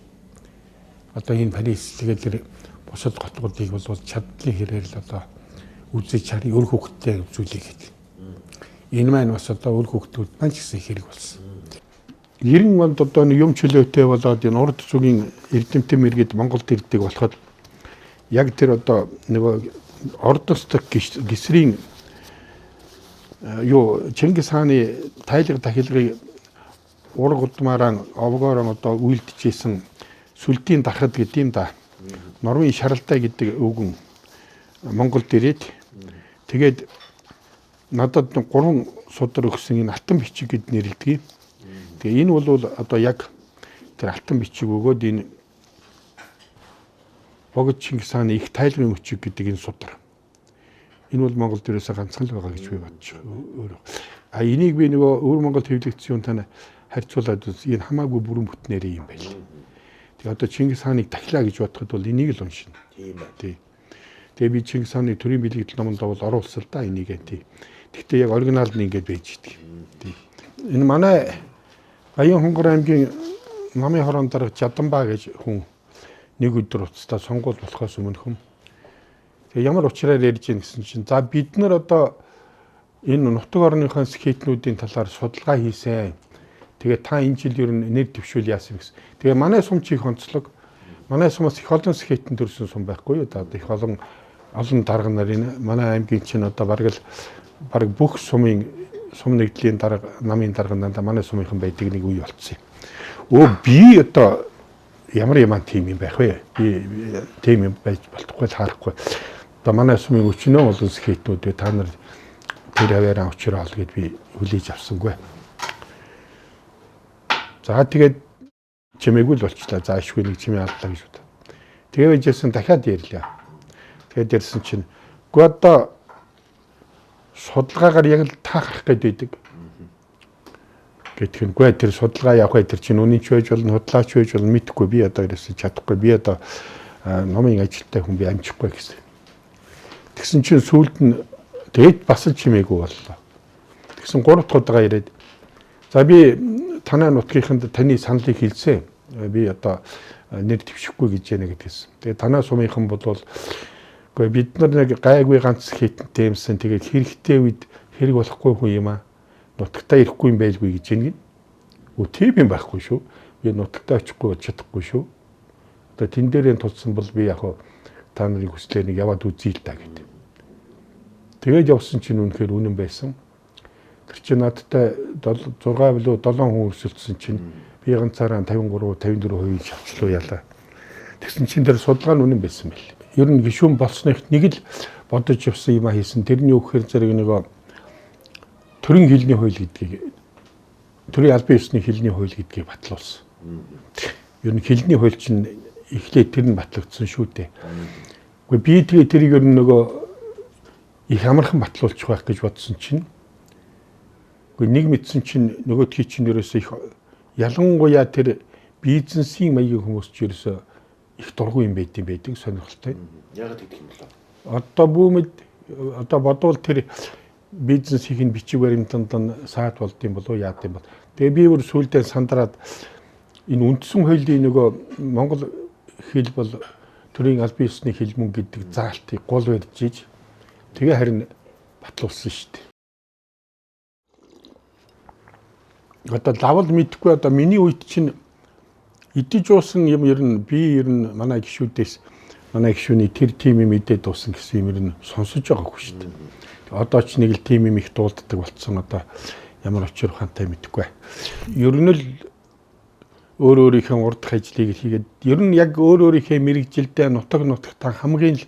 одоо энэ Парис тэгээд тэр бусад хотгуудыг бол чадлын хэрээр л одоо үзэж харъя өр хөвгттэй үзүүлээ гэдэг. Энэ маань бас одоо өр хөвгтүүд маань ч гэсэн хэрэг болсон. 90 онд одоо нэг юм чөлөөтэй болоод энэ урд зүгийн эрдэмтэн мэргэд Монголд ирдэг болоход яг тэр одоо нөгөө ордосток гисрийн юу Чингис хааны тайлга дахилгыг ураг удмаараа овгоороо одоо үйлдэжсэн сүлтийн дарахад гэдэг юм да. Норвын шаралтай гэдэг өвгөн Монголд ирээд тэгээд надад 3 судар өгсөн энэ алтан бичиг гэд нэрлэдэг. Тэгээ энэ бол одоо яг тэр алтан бичиг өгөөд энэ Богд Чингис хааны их тайлгын өчиг гэдэг энэ судар. Энэ бол Монгол дээрээс ганцхан л байгаа гэж би бодож байна. Энийг би нөгөө өвөр Монгол хэвлэгдсэн юунтаа харьцуулаад энэ хамаагүй бүрэн бүтнээр юм байл. Тэгээ одоо Чингис хааныг дахилаа гэж бодоход бол энийг л уншина. Тийм ээ. Тэгээ би Чингис хааны төрийн билэгдэл номонд бол оруулсан л да энийг тий. Гэхдээ яг оригинал нь ингэж байж идэг. Тий. Энэ манай Баянхонгор аймгийн намын хорон дарга Жаданбаа гэж хүн нэг өдөр уцтаа сонгуул болохоос өмнөхөн тэгээ ямар учраар ярьж ийн гэсэн чинь за бид нар одоо энэ нутаг орныхон скетнүүдийн талаар судалгаа хийсэн. Тэгээ та энэ жил ер нь нэр дэвшүүл яасан гэсэн. Тэгээ манай сум чих онцлог манай сумаас их олон скетэн төрсэн сум байхгүй юу? Одоо их олон дарга нарын манай аймгийн чинь одоо бараг бүх сум нэгдлийн дарга намын дарга надаа манай сумынхан байдаг нэг үе болцсон юм. Би одоо ямар яман тим юм байх вэ? Би тим юм байж болтохгүй л харахгүй. Одоо манай сумын өчнөө олон скетнүүд та нар тэр аваараа учраа ол гэд би хүлээж авсангүй. За тэгээд чимээгүй л болчлаа. За ишгүй нэг чимээ алдлаа гэж бод. Тэгээ байжсэн дахиад ярьлаа. Тэгээд ярьсан чинь үгүй одоо судалгаагаар яг л таахрах гээд байдаг. Гэтэл үгүй тэр судалгаа явах бай тэр чинь үнэнч байж болно, худлаач байж болно мэдэхгүй би одоо ерөөсөй чадахгүй. Би одоо номын ажилтай хүн би амжихгүй гэсэн. Тэгсэн чинь сүүлд нь тэгээд бас л чимээгүй боллоо. Тэгсэн 3 дахь удаа ирээд за би танай нутгийнханд таны саналыг хэлсэн. Би одоо нэр дэвшихгүй гэж яана гэдгээс. Тэгээ танай сумынхан бодвол үгүй бид нар нэг гайгүй ганц хитэнтэй юмсан тэгээд хэрэгтэй үед хэрэг болохгүй хүн юм аа. Нутагтаа ирэхгүй юм байлгүй гэж юм. Тийм юм байхгүй шүү. Би нутагтаа очихгүй чадахгүй шүү. Одоо тэн дээрээ тулсан бол би яг та нарыг хүслээр нэг яваад үзье л да гэдэг. Тэгээд явсан чинь үнэхээр үнэн байсан. Тэр чинь надтай 6 билүү 7 хүн өрсөлдсөн чинь би ганцаараа 53-54% шавчлуу ялаа. Тэгсэн чинь тэр судалгаа нь үнэн байсан байл. Ер нь гишүүн болсных нэг л бодож явсан юм а хийсэн. Тэрний өгөхөр зэрэг нэг төрийн хэлний хууль гэдгийг төрийн албан ёсны хэлний хууль гэдгийг батлуулсан. Ер нь хэлний хууль чинь эхлээд тэр нь батлагдсан шүү дээ. Гэхдээ би тэгээ тэрийг ер нь нөгөө их амархан батлуулчих байх гэж бодсон чинь нэг мэдсэн чинь нөгөөдхий чинь ерөөсөө их ялангуяа тэр бизнесийн маягийн хүмүүс ч ерөөсөө их дургүй юм байдаг сонирхолтой. Яагаад гэдэг юм бэ? Одоо бүүмэд одоо бодвол тэр бизнес хийх бичиг баримтанд саад болд юм болов яад юм бол. Тэгээ би бүр сүүлдээ сандраад энэ үндсэн хуулийн нөгөө Монгол хэл бол төрийн албан ёсны хэл мөн гэдэг заалтыг гол барьж иж тэгээ харин батлуулсан шүү дээ. Одоо лавл мэдхгүй одоо миний үед чинь идэж уусан юм ер нь манай гишүүдээс манай гишүүний тэр тим юм идээд уусан гэсэн юм ер нь сонсож байгаагүй шүү дээ. Одоо ч нэг л тим юм их дуулддаг болцсон одоо ямар очир ухаантай мэдхгүй. Ер нь л өөрийнхөө урдах ажлыг хийгээд ер нь яг өөрийнхөө мэрэгжилдээ нутагтаа хамгийн л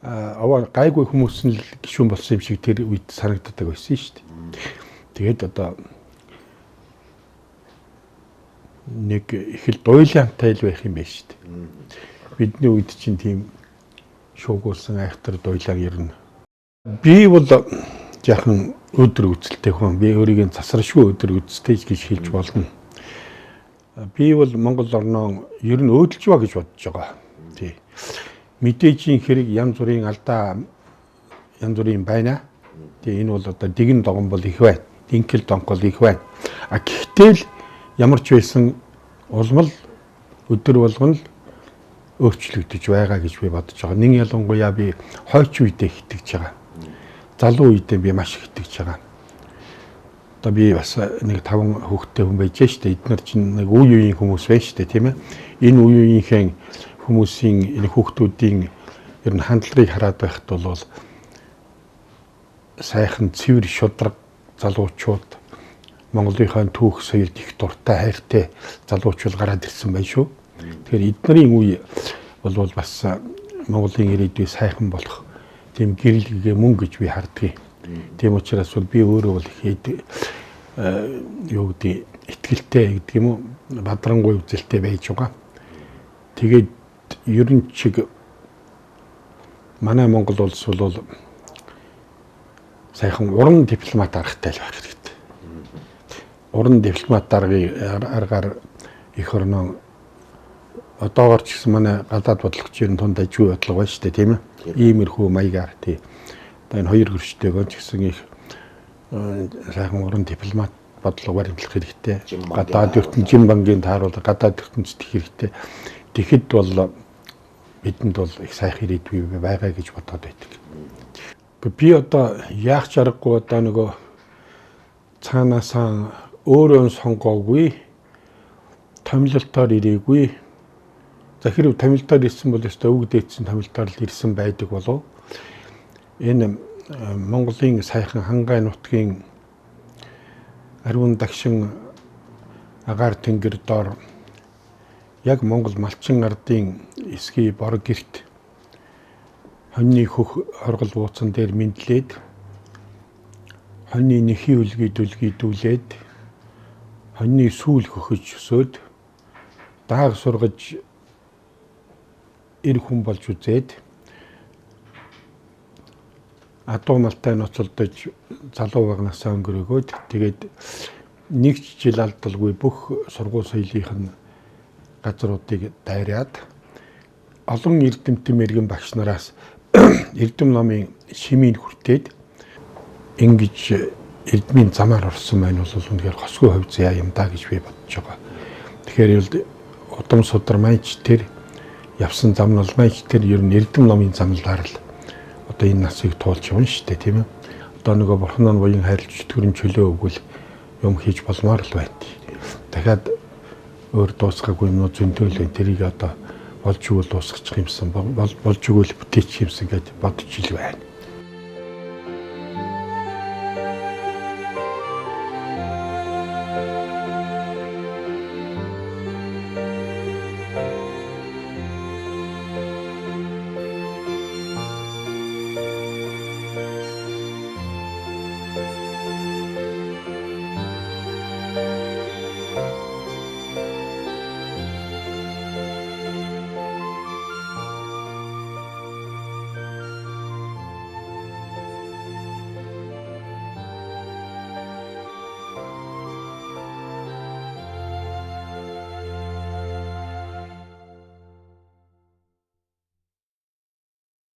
гайгүй хүмүүс нь гишүүн болсон юм шиг тэр үед санагддаг байсан шүү дээ. Тэгээд одоо нэг их л дуйлаантай л байх юм байна шүү дээ. Бидний үед чинь тийм шуугуулсан айхтар дуйлааг ер нь би бол яахан өдөр үзэлтэй хүн. Би өөрийн засаршгүй өдөр үзэлтэй гэж хэлж болно. Би бол Монгол орноо ер нь өөдөлж ба гэж бодож байгаа. Тий. Мэдээжийн хэрэг янз бүрийн алдаа янз бүрийн байна. Тий энэ бол одоо дэгэн догон бол их байна. Динкэл донкол их байна. Гэхдээ л ямар ч байсан улмал өдөр болгоно л өөрчлөгдөж байгаа гэж би бодож байгаа. Нэг ялангуяа би хойч үедээ итгэж байгаа. Залуу үедээ би маш их итгэж байгаа. Одоо би бас нэг 5 хүүхэдтэй хүн байж штэ. Эдгээр чинь нэг үе үеийн хүмүүс байна штэ, тийм ээ. Энэ үе үеийнхэн хүмүүсийн энэ хүүхдүүдийн ер нь хандлагыг хараад байхад бол сайхан цэвэр шудраг залуучууд Монголынхаа түүх соёлд их дуртай хайртай залуучууд гараад ирсэн байна шүү. Тэгэхээр эднэрийн үе бол бас Монголын ирээдүй сайхан болох тийм гэрэлгээ мөн гэж би хардгийг. Тийм учраас бол би өөрөө бол юу гэдэг итгэлтэй гэдэг юм уу бадрангуй үзэлтэй байж байгаа. Тэгээд ер нь чиг манай Монгол улс бол сайхан уран дипломат аргатай л байх хэрэгтэй. Уран дипломат аргаар эх орноо одоогоор ч гэсэн манай гадаад бодлогочийн тунд ажгүй бодлого байна шүү дээ, тийм ээ. Иймэрхүү маягаар тий. Одоо энэ хоёр хөрштэйгөө ч гэсэн их сайхан уран дипломат бодлого баримтлах хэрэгтэй. Гадаад ертөнцийн банкын тааруулга гадаад ертөнцид хэрэгтэй. Тэгэхэд бол бидэнд бол их сайхан ирээдүй байгаа гэж бодоод байдаг. Би одоо яах ч аргагүй одоо нөгөө цаанаасаа өөрөө сонгоогүй томилолтоор ирээгүй. За хэрэг томилолтоор ирсэн бол өстой өвөг дээдсэн томилолтоор л ирсэн байдаг болов. Энэ Монголын сайхан хангай нутгийн ариун дагшин агаар тэнгэр доор яг Монгол малчин ардын эсгий бор гэрт хоньны хөх оргол бууцан дээр мэдлээд хоньны нэхий үлгий дүлгийдүүлээд хоньны сүүл хөхөж өсөөд дааг сургаж эр хүн болж үзээд адуу малтай ноцолдож залуу багнасаа өнгөрөөгөөд тэгээд нэг жил алдалгүй бүх сургууль соёлын газруудыг дайраад олон эрдэмтэн мэргэн багш нараас эрдэм номын шимийг хүртээд ингэж эрдмийн замаар орсон байна бол үнэхээр хосгүй хувь заяа юм да гэж би бодож байгаа. Тэгэхээр удам судармайч тэр явсан замналмайч тэр ер нь эрдэм номын замлаар л одоо энэ насыг туулж явна шүү дээ, тийм ээ. Одоо нөгөө бурхнаа буян хайрлж төрөн чөлөө өгвөл юм хийж болмоор л байна. Дахиад өөр дуусгаагүй юм уу зөндөөл тэрийг одоо болж өгвөл дуусгачих юмсан болж өгвөл бүтээчих юмсан гэж бодож ил байна.